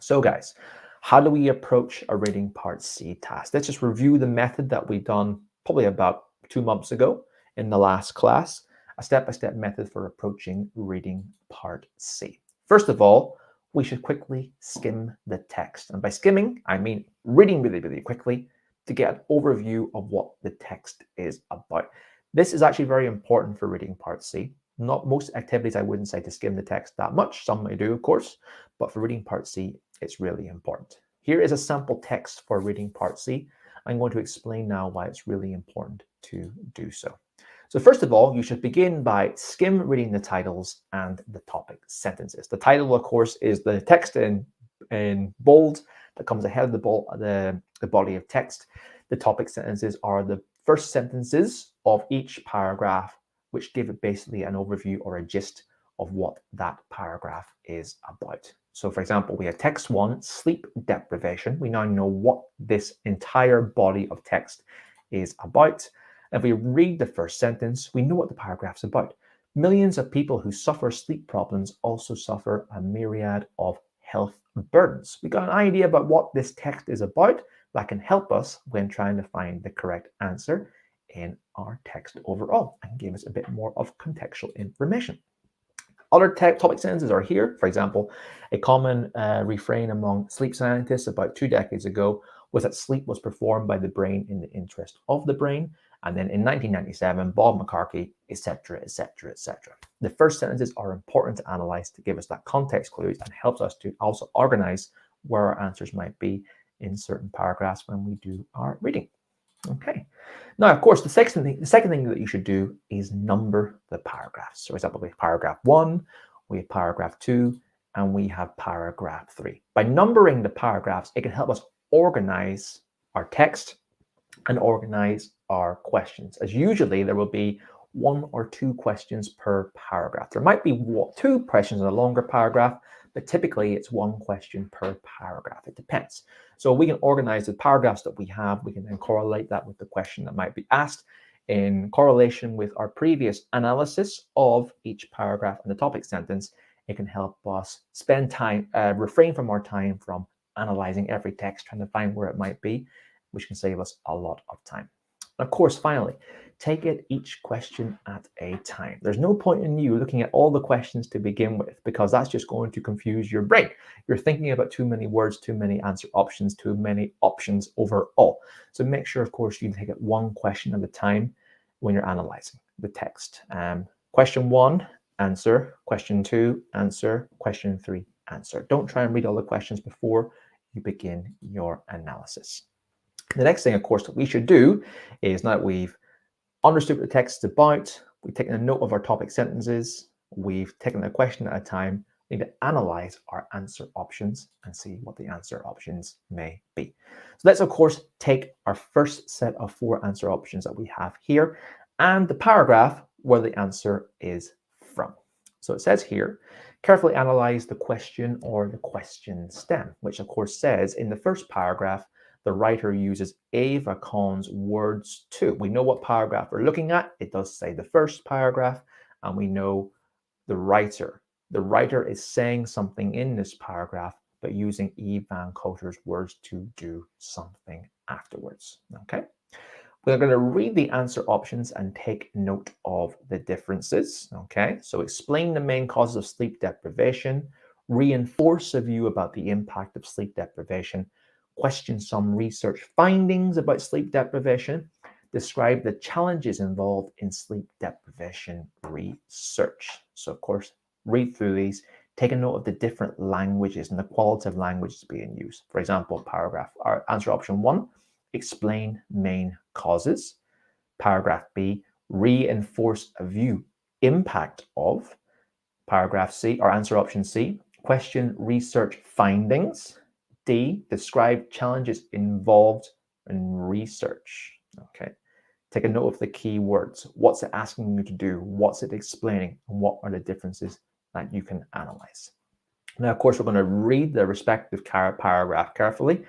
So guys, how do we approach a reading part C task? Let's just review the method that we've done probably about 2 months ago in the last class, a step-by-step method for approaching reading part C. First of all, we should quickly skim the text. And by skimming, I mean reading really, really quickly to get an overview of what the text is about. This is actually very important for reading part C. Not most activities, I wouldn't say to skim the text that much. Some may do, of course, but for reading part C, it's really important. Here is a sample text for reading part C. I'm going to explain now why it's really important to do so. So first of all, you should begin by skim reading the titles and the topic sentences. The title, of course, is the text in bold that comes ahead of the body of text. The topic sentences are the first sentences of each paragraph, which give it basically an overview or a gist of what that paragraph is about. So for example, we have text 1, sleep deprivation. We now know what this entire body of text is about. If we read the first sentence, we know what the paragraph's about. Millions of people who suffer sleep problems also suffer a myriad of health burdens. We got an idea about what this text is about that can help us when trying to find the correct answer in our text overall and give us a bit more of contextual information. Other topic sentences are here. For example, a common refrain among sleep scientists about 2 decades ago was that sleep was performed by the brain in the interest of the brain. And then in 1997, Bob McCarthy, etc., etc., etc. The first sentences are important to analyze to give us that context clues and helps us to also organize where our answers might be in certain paragraphs when we do our reading. Okay. Now, of course, the second thing that you should do is number the paragraphs. So, for example, we have paragraph 1, we have paragraph 2, and we have paragraph 3. By numbering the paragraphs, it can help us organize our text and organize our questions, as usually there will be 1 or 2 questions per paragraph. There might be 2 questions in a longer paragraph, but typically it's 1 question per paragraph. It depends. So we can organize the paragraphs that we have. We can then correlate that with the question that might be asked in correlation with our previous analysis of each paragraph and the topic sentence. It can help us spend time, refrain from our time from analyzing every text, trying to find where it might be, which can save us a lot of time. Of course, finally, take it each question at a time. There's no point in you looking at all the questions to begin with, because that's just going to confuse your brain. You're thinking about too many words, too many answer options, too many options overall. So make sure, of course, you take it 1 question at a time when you're analyzing the text. Question 1, answer. Question 2, answer. Question 3, answer. Don't try and read all the questions before you begin your analysis. The next thing, of course, that we should do is, now that we've understood what the text is about, we've taken a note of our topic sentences, we've taken a question at a time, we need to analyze our answer options and see what the answer options may be. So let's, of course, take our first set of 4 answer options that we have here and the paragraph where the answer is from. So it says here, carefully analyze the question or the question stem, which of course says in the first paragraph, the writer uses Ava Kahn's words too. We know what paragraph we're looking at. It does say the first paragraph, and we know the writer. The writer is saying something in this paragraph, but using Eve Van Coter's words to do something afterwards. Okay. We're going to read the answer options and take note of the differences. Okay. So explain the main causes of sleep deprivation, reinforce a view about the impact of sleep deprivation, question some research findings about sleep deprivation, describe the challenges involved in sleep deprivation research. So of course, read through these, take a note of the different languages and the qualitative languages being used. For example, paragraph, or answer option 1, explain main causes. Paragraph B, reinforce a view, impact of. Paragraph C, or answer option C, question research findings. D, describe challenges involved in research. Okay. Take a note of the key words. What's it asking you to do? What's it explaining? And what are the differences that you can analyze? Now, of course, we're going to read the respective paragraph carefully,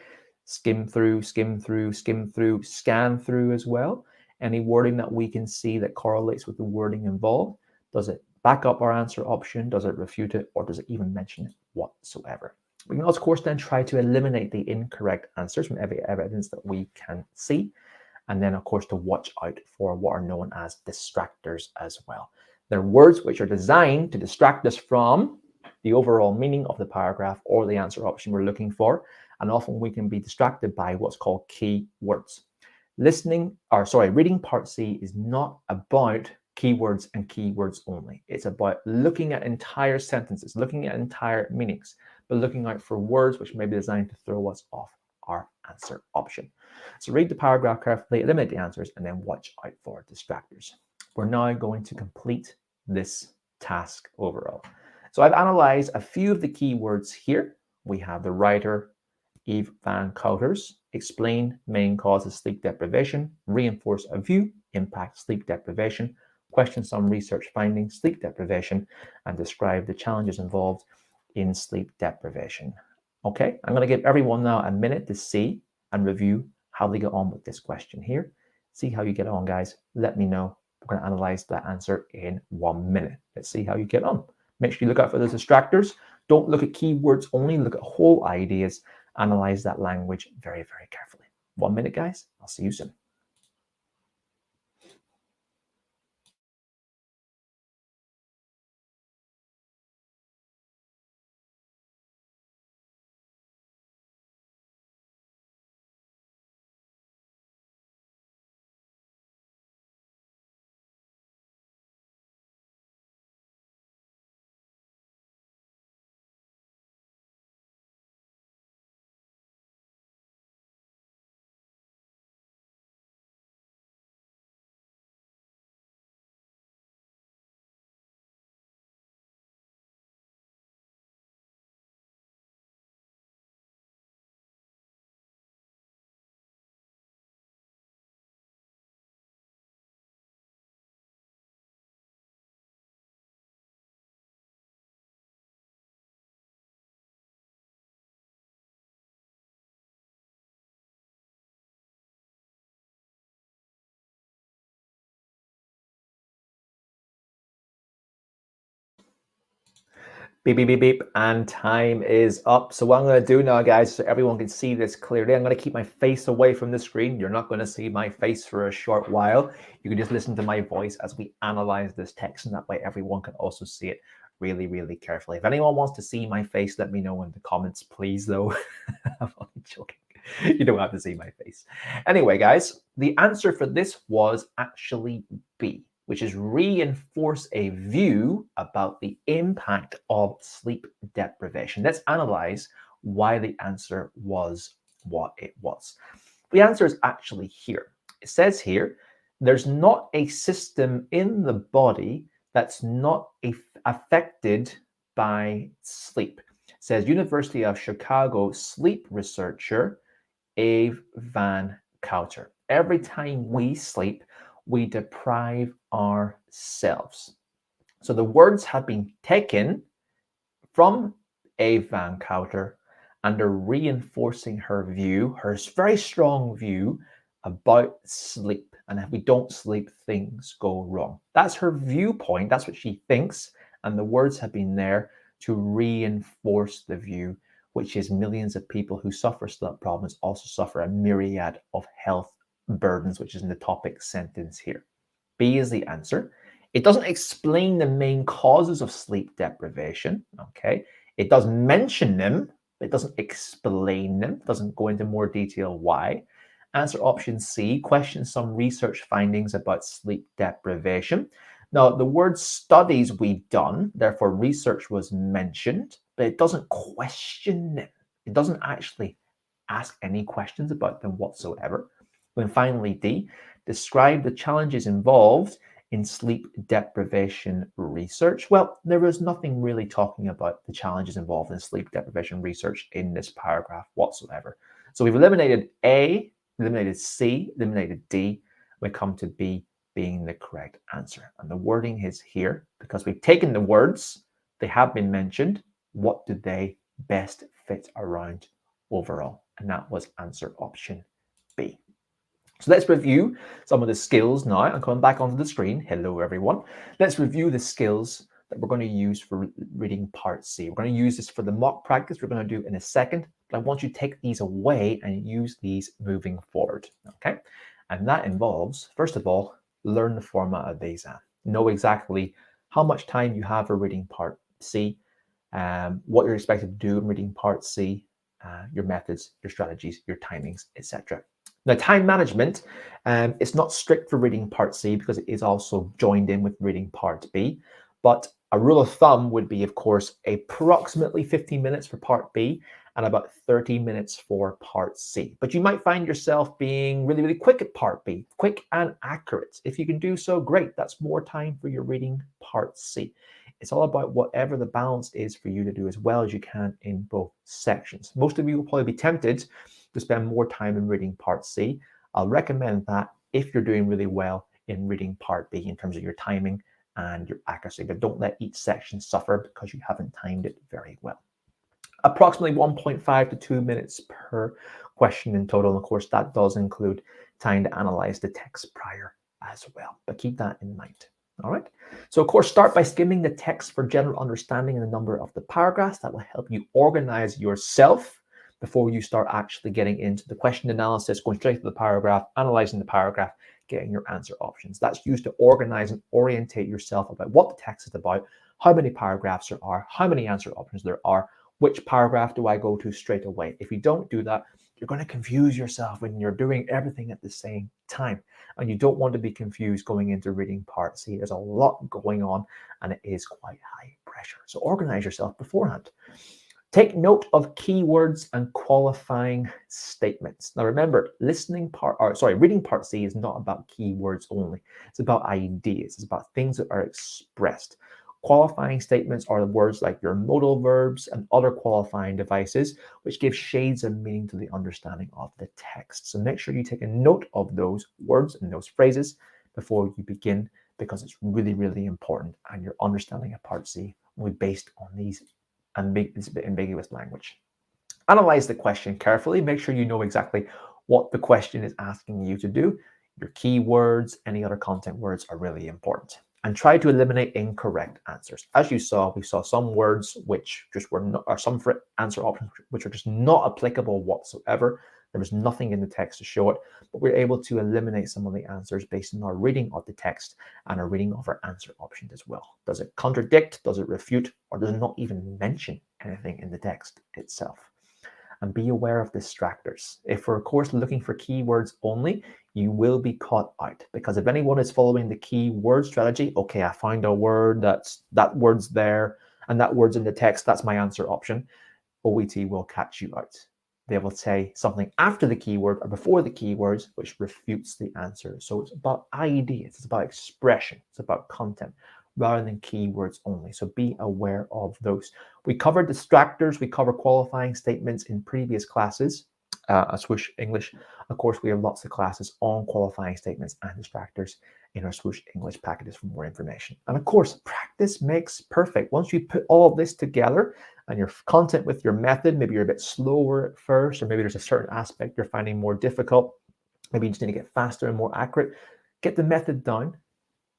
skim through, scan through as well. Any wording that we can see that correlates with the wording involved. Does it back up our answer option? Does it refute it? Or does it even mention it whatsoever? We can, of course, then try to eliminate the incorrect answers from every evidence that we can see. And then, of course, to watch out for what are known as distractors as well. They're words which are designed to distract us from the overall meaning of the paragraph or the answer option we're looking for. And often we can be distracted by what's called key words. Reading part C is not about keywords and keywords only. It's about looking at entire sentences, looking at entire meanings, but looking out for words which may be designed to throw us off our answer option. So read the paragraph carefully, eliminate the answers, and then watch out for distractors. We're now going to complete this task overall. So I've analyzed a few of the keywords here. We have the writer, Eve Van Couters, explain main causes sleep deprivation, reinforce a view, impact sleep deprivation, question some research findings, sleep deprivation, and describe the challenges involved in sleep deprivation. Okay, I'm going to give everyone now a minute to see and review how they get on with this question here. See how you get on, guys. Let me know. We're going to analyze that answer in 1 minute. Let's see how you get on. Make sure you look out for those distractors. Don't look at keywords only, look at whole ideas. Analyze that language very, very carefully. 1 minute, guys. I'll see you soon. Beep, beep, beep, beep, and time is up. So what I'm going to do now, guys, so everyone can see this clearly, I'm going to keep my face away from the screen. You're not going to see my face for a short while. You can just listen to my voice as we analyze this text, and that way everyone can also see it really, really carefully. If anyone wants to see my face, let me know in the comments, please, though. I'm only joking. You don't have to see my face. Anyway, guys, the answer for this was actually B, which is reinforce a view about the impact of sleep deprivation. Let's analyze why the answer was what it was. The answer is actually here. It says here, there's not a system in the body that's not affected by sleep. It says University of Chicago sleep researcher Eve Van Couter. Every time we sleep, we deprive ourselves. So the words have been taken from Eve Van Couter and are reinforcing her view, her very strong view about sleep. And if we don't sleep, things go wrong. That's her viewpoint. That's what she thinks. And the words have been there to reinforce the view, which is millions of people who suffer sleep problems also suffer a myriad of health burdens, which is in the topic sentence here. B is the answer. It doesn't explain the main causes of sleep deprivation, okay? It does mention them, but it doesn't explain them, doesn't go into more detail why. Answer option C, question some research findings about sleep deprivation. Now, the word studies we've done, therefore research was mentioned, but it doesn't question them. It doesn't actually ask any questions about them whatsoever. And finally, D, describe the challenges involved in sleep deprivation research. Well, there is nothing really talking about the challenges involved in sleep deprivation research in this paragraph whatsoever. So we've eliminated A, eliminated C, eliminated D. We come to B being the correct answer. And the wording is here because we've taken the words, they have been mentioned. What do they best fit around overall? And that was answer option B. So let's review some of the skills now. I'm coming back onto the screen. Hello, everyone. Let's review the skills that we're going to use for reading part C. We're going to use this for the mock practice we're going to do in a second, but I want you to take these away and use these moving forward, okay? And that involves, first of all, learn the format of the exam. Know exactly how much time you have for reading part C, what you're expected to do in reading part C, your methods, your strategies, your timings, etc. Now, time management, it's not strict for reading part C because it is also joined in with reading part B. But a rule of thumb would be, of course, approximately 15 minutes for part B and about 30 minutes for part C. But you might find yourself being really, really quick at part B, quick and accurate. If you can do so, great. That's more time for your reading part C. It's all about whatever the balance is for you to do as well as you can in both sections. Most of you will probably be tempted to spend more time in reading part C. I'll recommend that if you're doing really well in reading part B in terms of your timing and your accuracy, but don't let each section suffer because you haven't timed it very well. Approximately 1.5 to 2 minutes per question in total. And of course, that does include time to analyze the text prior as well, but keep that in mind. All right. So of course, start by skimming the text for general understanding and the number of the paragraphs. That will help you organize yourself before you start actually getting into the question analysis, going straight to the paragraph, analyzing the paragraph, getting your answer options. That's used to organize and orientate yourself about what the text is about, how many paragraphs there are, how many answer options there are, which paragraph do I go to straight away. If you don't do that, you're going to confuse yourself when you're doing everything at the same time. And you don't want to be confused going into reading part C. There's a lot going on and it is quite high pressure. So organize yourself beforehand. Take note of keywords and qualifying statements. Now remember, reading part C is not about keywords only. It's about ideas. It's about things that are expressed. Qualifying statements are the words like your modal verbs and other qualifying devices, which give shades of meaning to the understanding of the text. So make sure you take a note of those words and those phrases before you begin, because it's really, really important. And your understanding of part C will be based on these ambiguous language. Analyze the question carefully. Make sure you know exactly what the question is asking you to do. Your keywords, any other content words are really important. And try to eliminate incorrect answers. As you saw, we saw some words which just were not, or some answer options which are just not applicable whatsoever. There was nothing in the text to show it, but we're able to eliminate some of the answers based on our reading of the text and our reading of our answer options as well. Does it contradict? Does it refute? Or does it not even mention anything in the text itself? And be aware of distractors. If we're, of course, looking for keywords only, you will be caught out, because if anyone is following the keyword strategy, okay, I find a word, that word's there, and that word's in the text, that's my answer option, OET will catch you out. They will say something after the keyword or before the keywords, which refutes the answer. So it's about ideas, it's about expression, it's about content, rather than keywords only. So be aware of those. We covered distractors, we cover qualifying statements in previous classes at Swoosh English. Of course, we have lots of classes on qualifying statements and distractors in our Swoosh English packages for more information. And of course, practice makes perfect. Once you put all of this together and your content with your method, maybe you're a bit slower at first, or maybe there's a certain aspect you're finding more difficult. Maybe you just need to get faster and more accurate. Get the method down.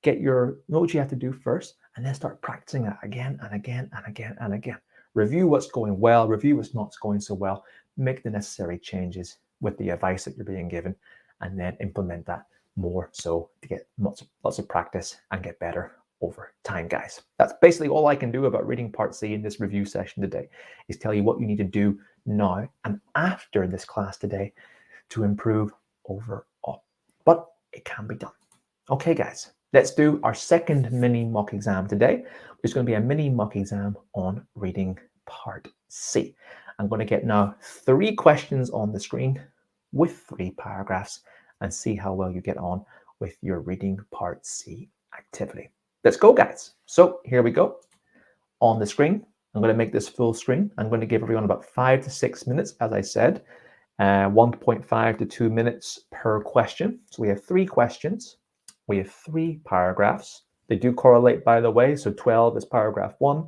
Know what you have to do first, and then start practicing it again and again and again and again. Review what's going well, review what's not going so well, make the necessary changes with the advice that you're being given, and then implement that more so to get lots of practice and get better over time, guys. That's basically all I can do about reading part C in this review session today, is tell you what you need to do now and after this class today to improve overall. But it can be done. Okay, guys. Let's do our second mini mock exam today. It's going to be a mini mock exam on reading part C. I'm going to get now 3 questions on the screen with 3 paragraphs and see how well you get on with your reading part C activity. Let's go, guys. So here we go. On the screen, I'm going to make this full screen. I'm going to give everyone about 5 to 6 minutes, as I said, 1.5 to 2 minutes per question. So we have 3 questions. We have 3 paragraphs. They do correlate, by the way. So 12 is paragraph 1,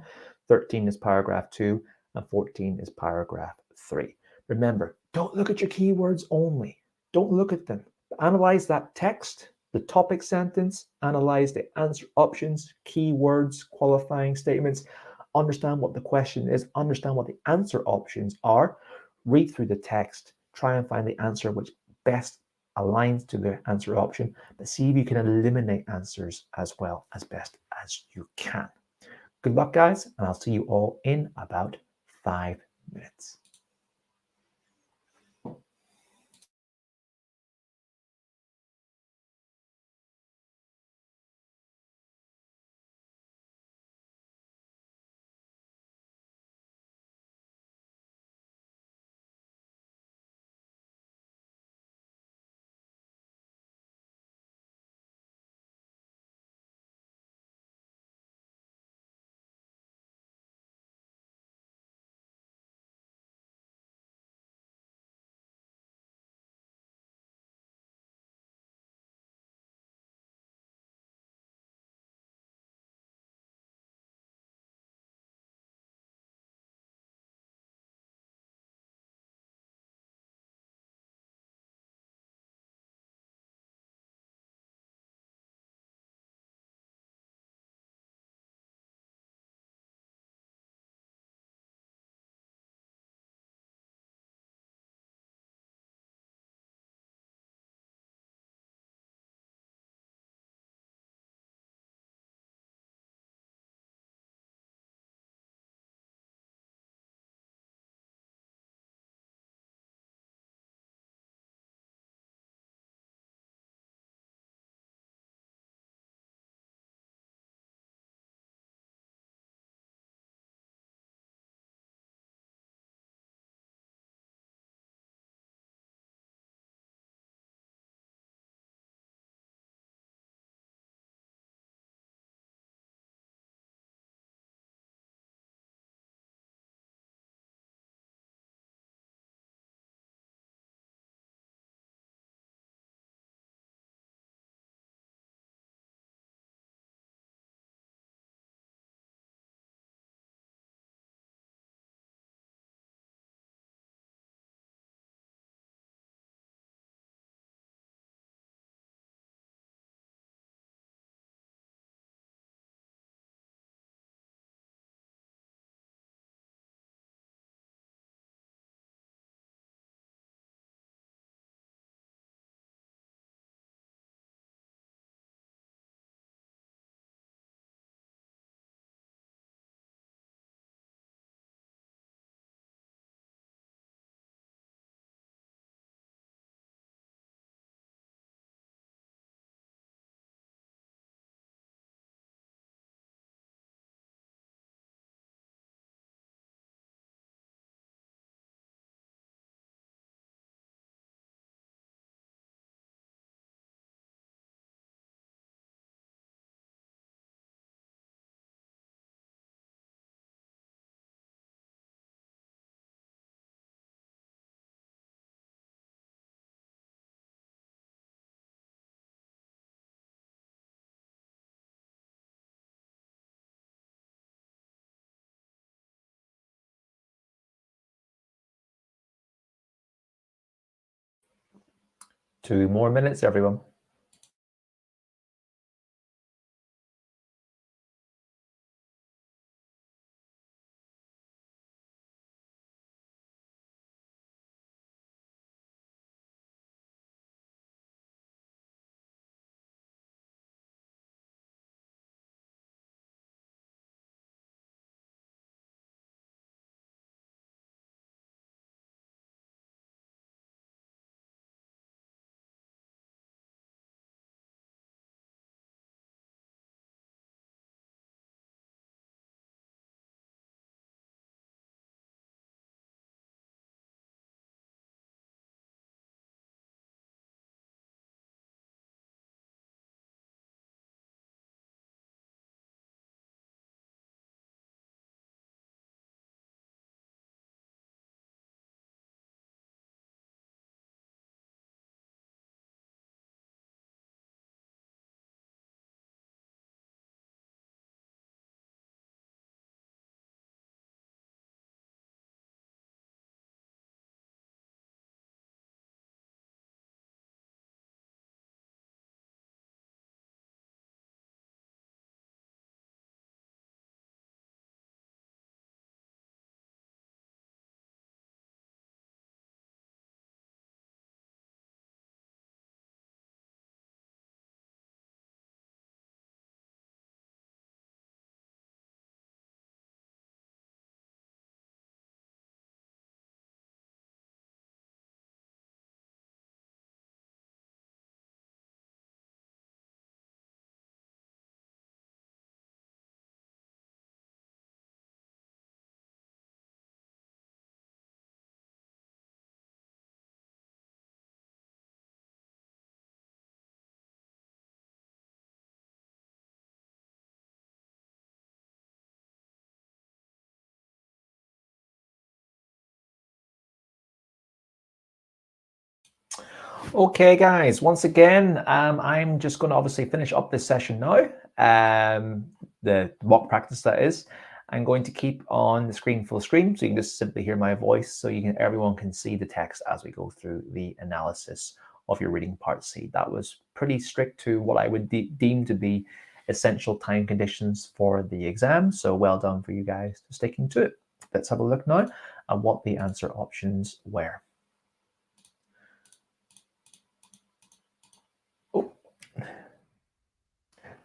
13 is paragraph 2, and 14 is paragraph 3. Remember, don't look at your keywords only. Don't look at them. Analyze that text, the topic sentence, analyze the answer options, keywords, qualifying statements, understand what the question is, understand what the answer options are, read through the text, try and find the answer which best aligns to the answer option, but see if you can eliminate answers as well as best as you can. Good luck, guys, and I'll see you all in about 5 minutes. Two more minutes, everyone. Okay, guys, once again, I'm just going to obviously finish up this session now, the mock practice that is. I'm going to keep on the screen full screen, so you can just simply hear my voice, so everyone can see the text as we go through the analysis of your reading part C. That was pretty strict to what I would deem to be essential time conditions for the exam, so well done for you guys for sticking to it. Let's have a look now at what the answer options were.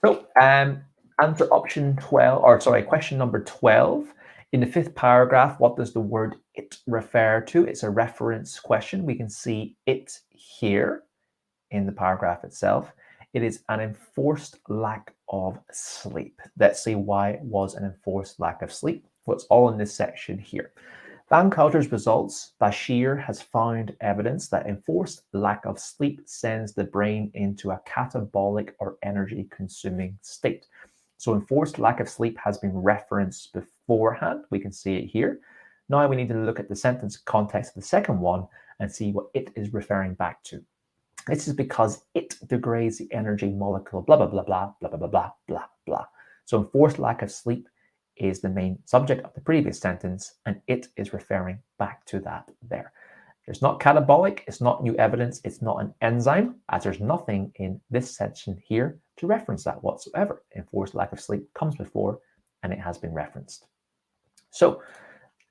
So, answer option 12, or sorry, question number 12. In the fifth paragraph, what does the word it refer to? It's a reference question. We can see it here in the paragraph itself. It is an enforced lack of sleep. Let's see why it was an enforced lack of sleep. Well, it's all in this section here. Van Couter's results, Bashir has found evidence that enforced lack of sleep sends the brain into a catabolic or energy-consuming state. So enforced lack of sleep has been referenced beforehand. We can see it here. Now we need to look at the sentence context of the second one and see what it is referring back to. This is because it degrades the energy molecule, blah, blah, blah, blah, blah, blah, blah, blah, blah, blah. So enforced lack of sleep is the main subject of the previous sentence, and it is referring back to that there. There's not catabolic, it's not new evidence, it's not an enzyme, as there's nothing in this section here to reference that whatsoever. Enforced lack of sleep comes before, and it has been referenced. So,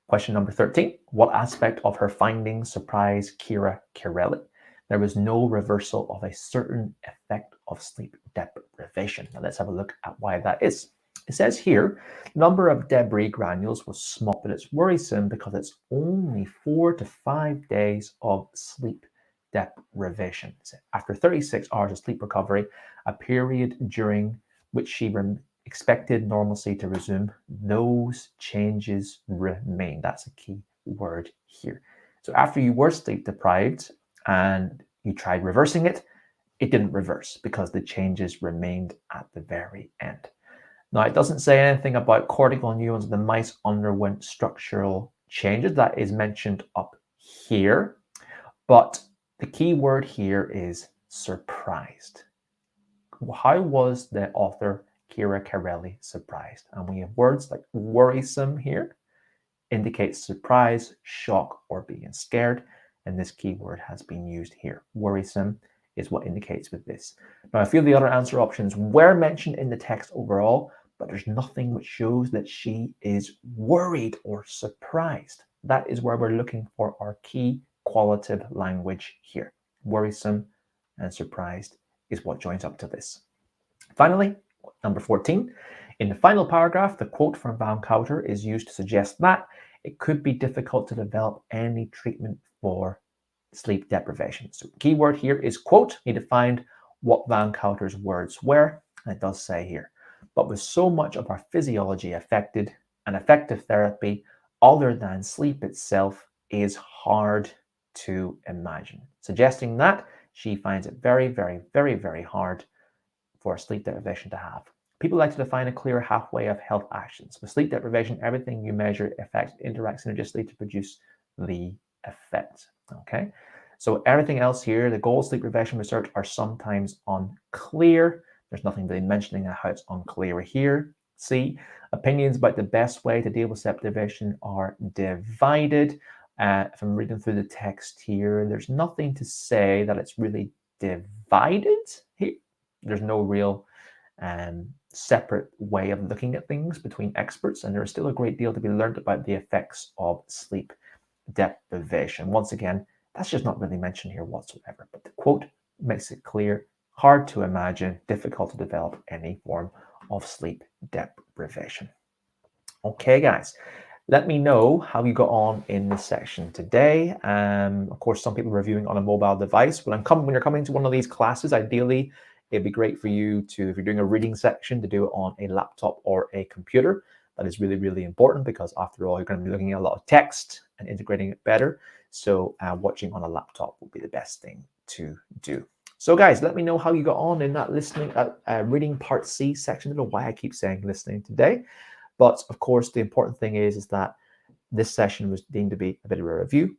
question number 13. What aspect of her findings surprised Kira Kirelli? There was no reversal of a certain effect of sleep deprivation. Now let's have a look at why that is. It says here, number of debris granules was small, but it's worrisome because it's only 4 to 5 days of sleep deprivation. After 36 hours of sleep recovery, a period during which she expected normalcy to resume, those changes remain. That's a key word here. So after you were sleep deprived and you tried reversing it, it didn't reverse because the changes remained at the very end. Now, it doesn't say anything about cortical neurons. The mice underwent structural changes. That is mentioned up here. But the key word here is surprised. How was the author, Kira Kirelli, surprised? And we have words like worrisome here, indicates surprise, shock, or being scared. And this key word has been used here. Worrisome is what indicates with this. Now, a few of the other answer options were mentioned in the text overall, but there's nothing which shows that she is worried or surprised. That is where we're looking for our key qualitative language here. Worrisome and surprised is what joins up to this. Finally, number 14. In the final paragraph, the quote from Van Couter is used to suggest that it could be difficult to develop any treatment for sleep deprivation. So the key word here is quote. You need to find what Van Couter's words were, and it does say here. But with so much of our physiology affected, an effective therapy other than sleep itself is hard to imagine, suggesting that she finds it very, very, very, very hard for sleep deprivation to have. People like to define a clear halfway of health actions. With sleep deprivation, everything you measure affects, interacts synergistically to produce the effect. Okay, so everything else here, the goals of sleep deprivation research are sometimes unclear. There's nothing really mentioning how it's unclear here. C, opinions about the best way to deal with sleep deprivation are divided. If I'm reading through the text here, there's nothing to say that it's really divided here. There's no real separate way of looking at things between experts, and there is still a great deal to be learned about the effects of sleep deprivation. Once again, that's just not really mentioned here whatsoever, but the quote makes it clear, hard to imagine, difficult to develop any form of sleep deprivation. Okay, guys, let me know how you got on in this section today. Of course, some people are reviewing on a mobile device. When you're coming to one of these classes, ideally, it'd be great for you to, if you're doing a reading section, to do it on a laptop or a computer. That is really, really important because after all, you're going to be looking at a lot of text and integrating it better. So watching on a laptop would be the best thing to do. So guys, let me know how you got on in that reading part C section. I don't know why I keep saying listening today. But of course, the important thing is that this session was deemed to be a bit of a review.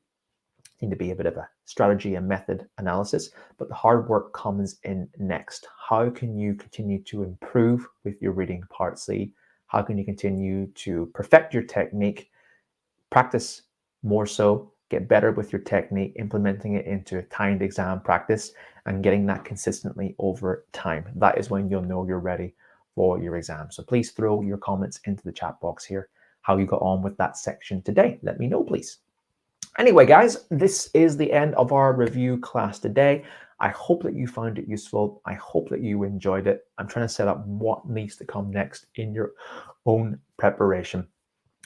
Need to be a bit of a strategy and method analysis, but the hard work comes in next. How can you continue to improve with your reading Part C? How can you continue to perfect your technique, practice more so, get better with your technique, implementing it into timed exam practice and getting that consistently over time? That is when you'll know you're ready for your exam. So please throw your comments into the chat box here, how you got on with that section today. Let me know, please. Anyway, guys, this is the end of our review class today. I hope that you found it useful. I hope that you enjoyed it. I'm trying to set up what needs to come next in your own preparation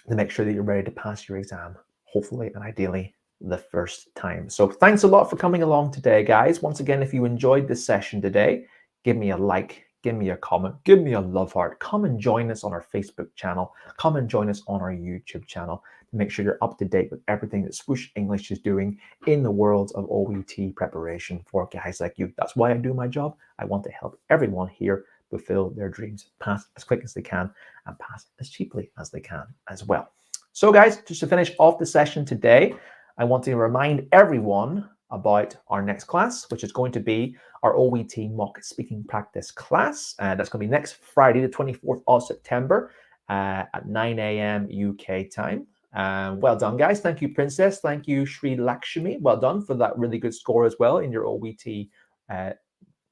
to make sure that you're ready to pass your exam, hopefully and ideally the first time. So thanks a lot for coming along today, guys. Once again, if you enjoyed this session today, give me a like, give me a comment, give me a love heart. Come and join us on our Facebook channel. Come and join us on our YouTube channel to make sure you're up to date with everything that Swoosh English is doing in the world of OET preparation for guys like you. That's why I do my job. I want to help everyone here fulfill their dreams, pass as quick as they can and pass as cheaply as they can as well. So guys, just to finish off the session today, I want to remind everyone about our next class, which is going to be our OET mock speaking practice class. And that's going to be next Friday, the 24th of September at 9 a.m. UK time. Well done, guys. Thank you, Princess. Thank you, Sri Lakshmi. Well done for that really good score as well in your OET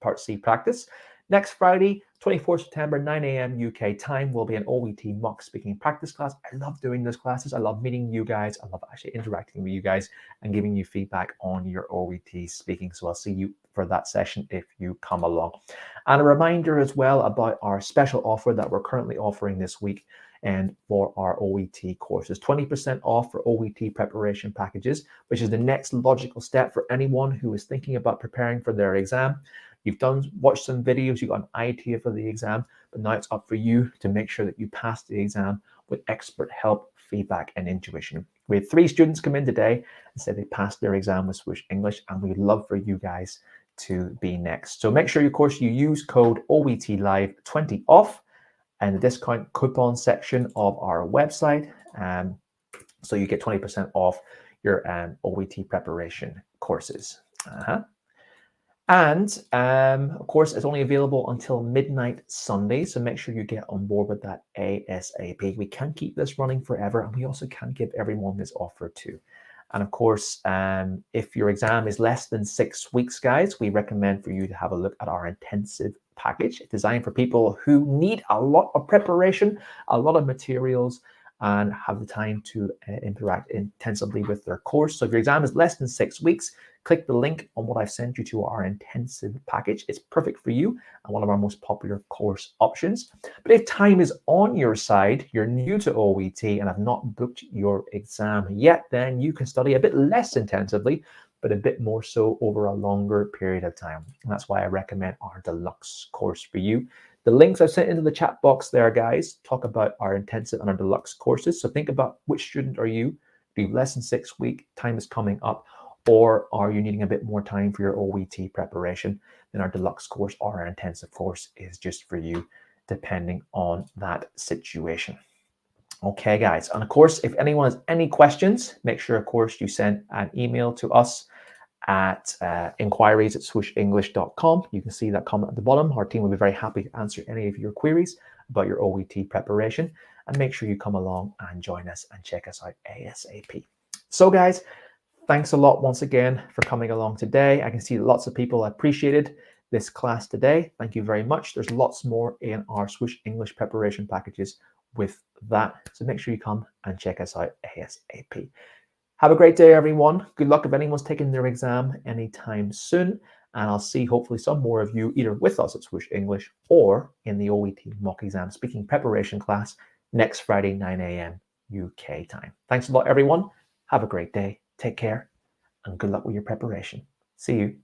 Part C practice. Next Friday, 24th September, 9 a.m. UK time, will be an OET mock speaking practice class. I love doing those classes. I love meeting you guys. I love actually interacting with you guys and giving you feedback on your OET speaking. So I'll see you for that session if you come along. And a reminder as well about our special offer that we're currently offering this week and for our OET courses. 20% off for OET preparation packages, which is the next logical step for anyone who is thinking about preparing for their exam. You've watched some videos, you've got an idea for the exam, but now it's up for you to make sure that you pass the exam with expert help, feedback, and intuition. We had 3 students come in today and said they passed their exam with Swoosh English, and we'd love for you guys to be next. So make sure, of course, you use code OET Live 20 off and the discount coupon section of our website. So you get 20% off your OET preparation courses. And of course, it's only available until midnight Sunday. So make sure you get on board with that ASAP. We can't keep this running forever, and we also can't give everyone this offer too. And of course, if your exam is less than 6 weeks, guys, we recommend for you to have a look at our intensive package. It's designed for people who need a lot of preparation, a lot of materials, and have the time to interact intensively with their course. So if your exam is less than 6 weeks, click the link on what I've sent you to our intensive package. It's perfect for you and one of our most popular course options. But if time is on your side, you're new to OET and have not booked your exam yet, then you can study a bit less intensively, but a bit more so over a longer period of time. And that's why I recommend our deluxe course for you. The links I've sent into the chat box there, guys, talk about our intensive and our deluxe courses. So think about which student are you? Do you have less than 6 weeks? Time is coming up. Or are you needing a bit more time for your OET preparation? Then our deluxe course or our intensive course is just for you, depending on that situation. Okay, guys. And of course, if anyone has any questions, make sure, of course, you send an email to us at inquiries@swooshenglish.com. You can see that comment at the bottom. Our team will be very happy to answer any of your queries about your OET preparation. And make sure you come along and join us and check us out ASAP. So, guys, thanks a lot once again for coming along today. I can see lots of people appreciated this class today. Thank you very much. There's lots more in our Swoosh English preparation packages with that. So make sure you come and check us out ASAP. Have a great day, everyone. Good luck if anyone's taking their exam anytime soon. And I'll see hopefully some more of you either with us at Swoosh English or in the OET mock exam speaking preparation class next Friday, 9 a.m. UK time. Thanks a lot, everyone. Have a great day. Take care and good luck with your preparation. See you.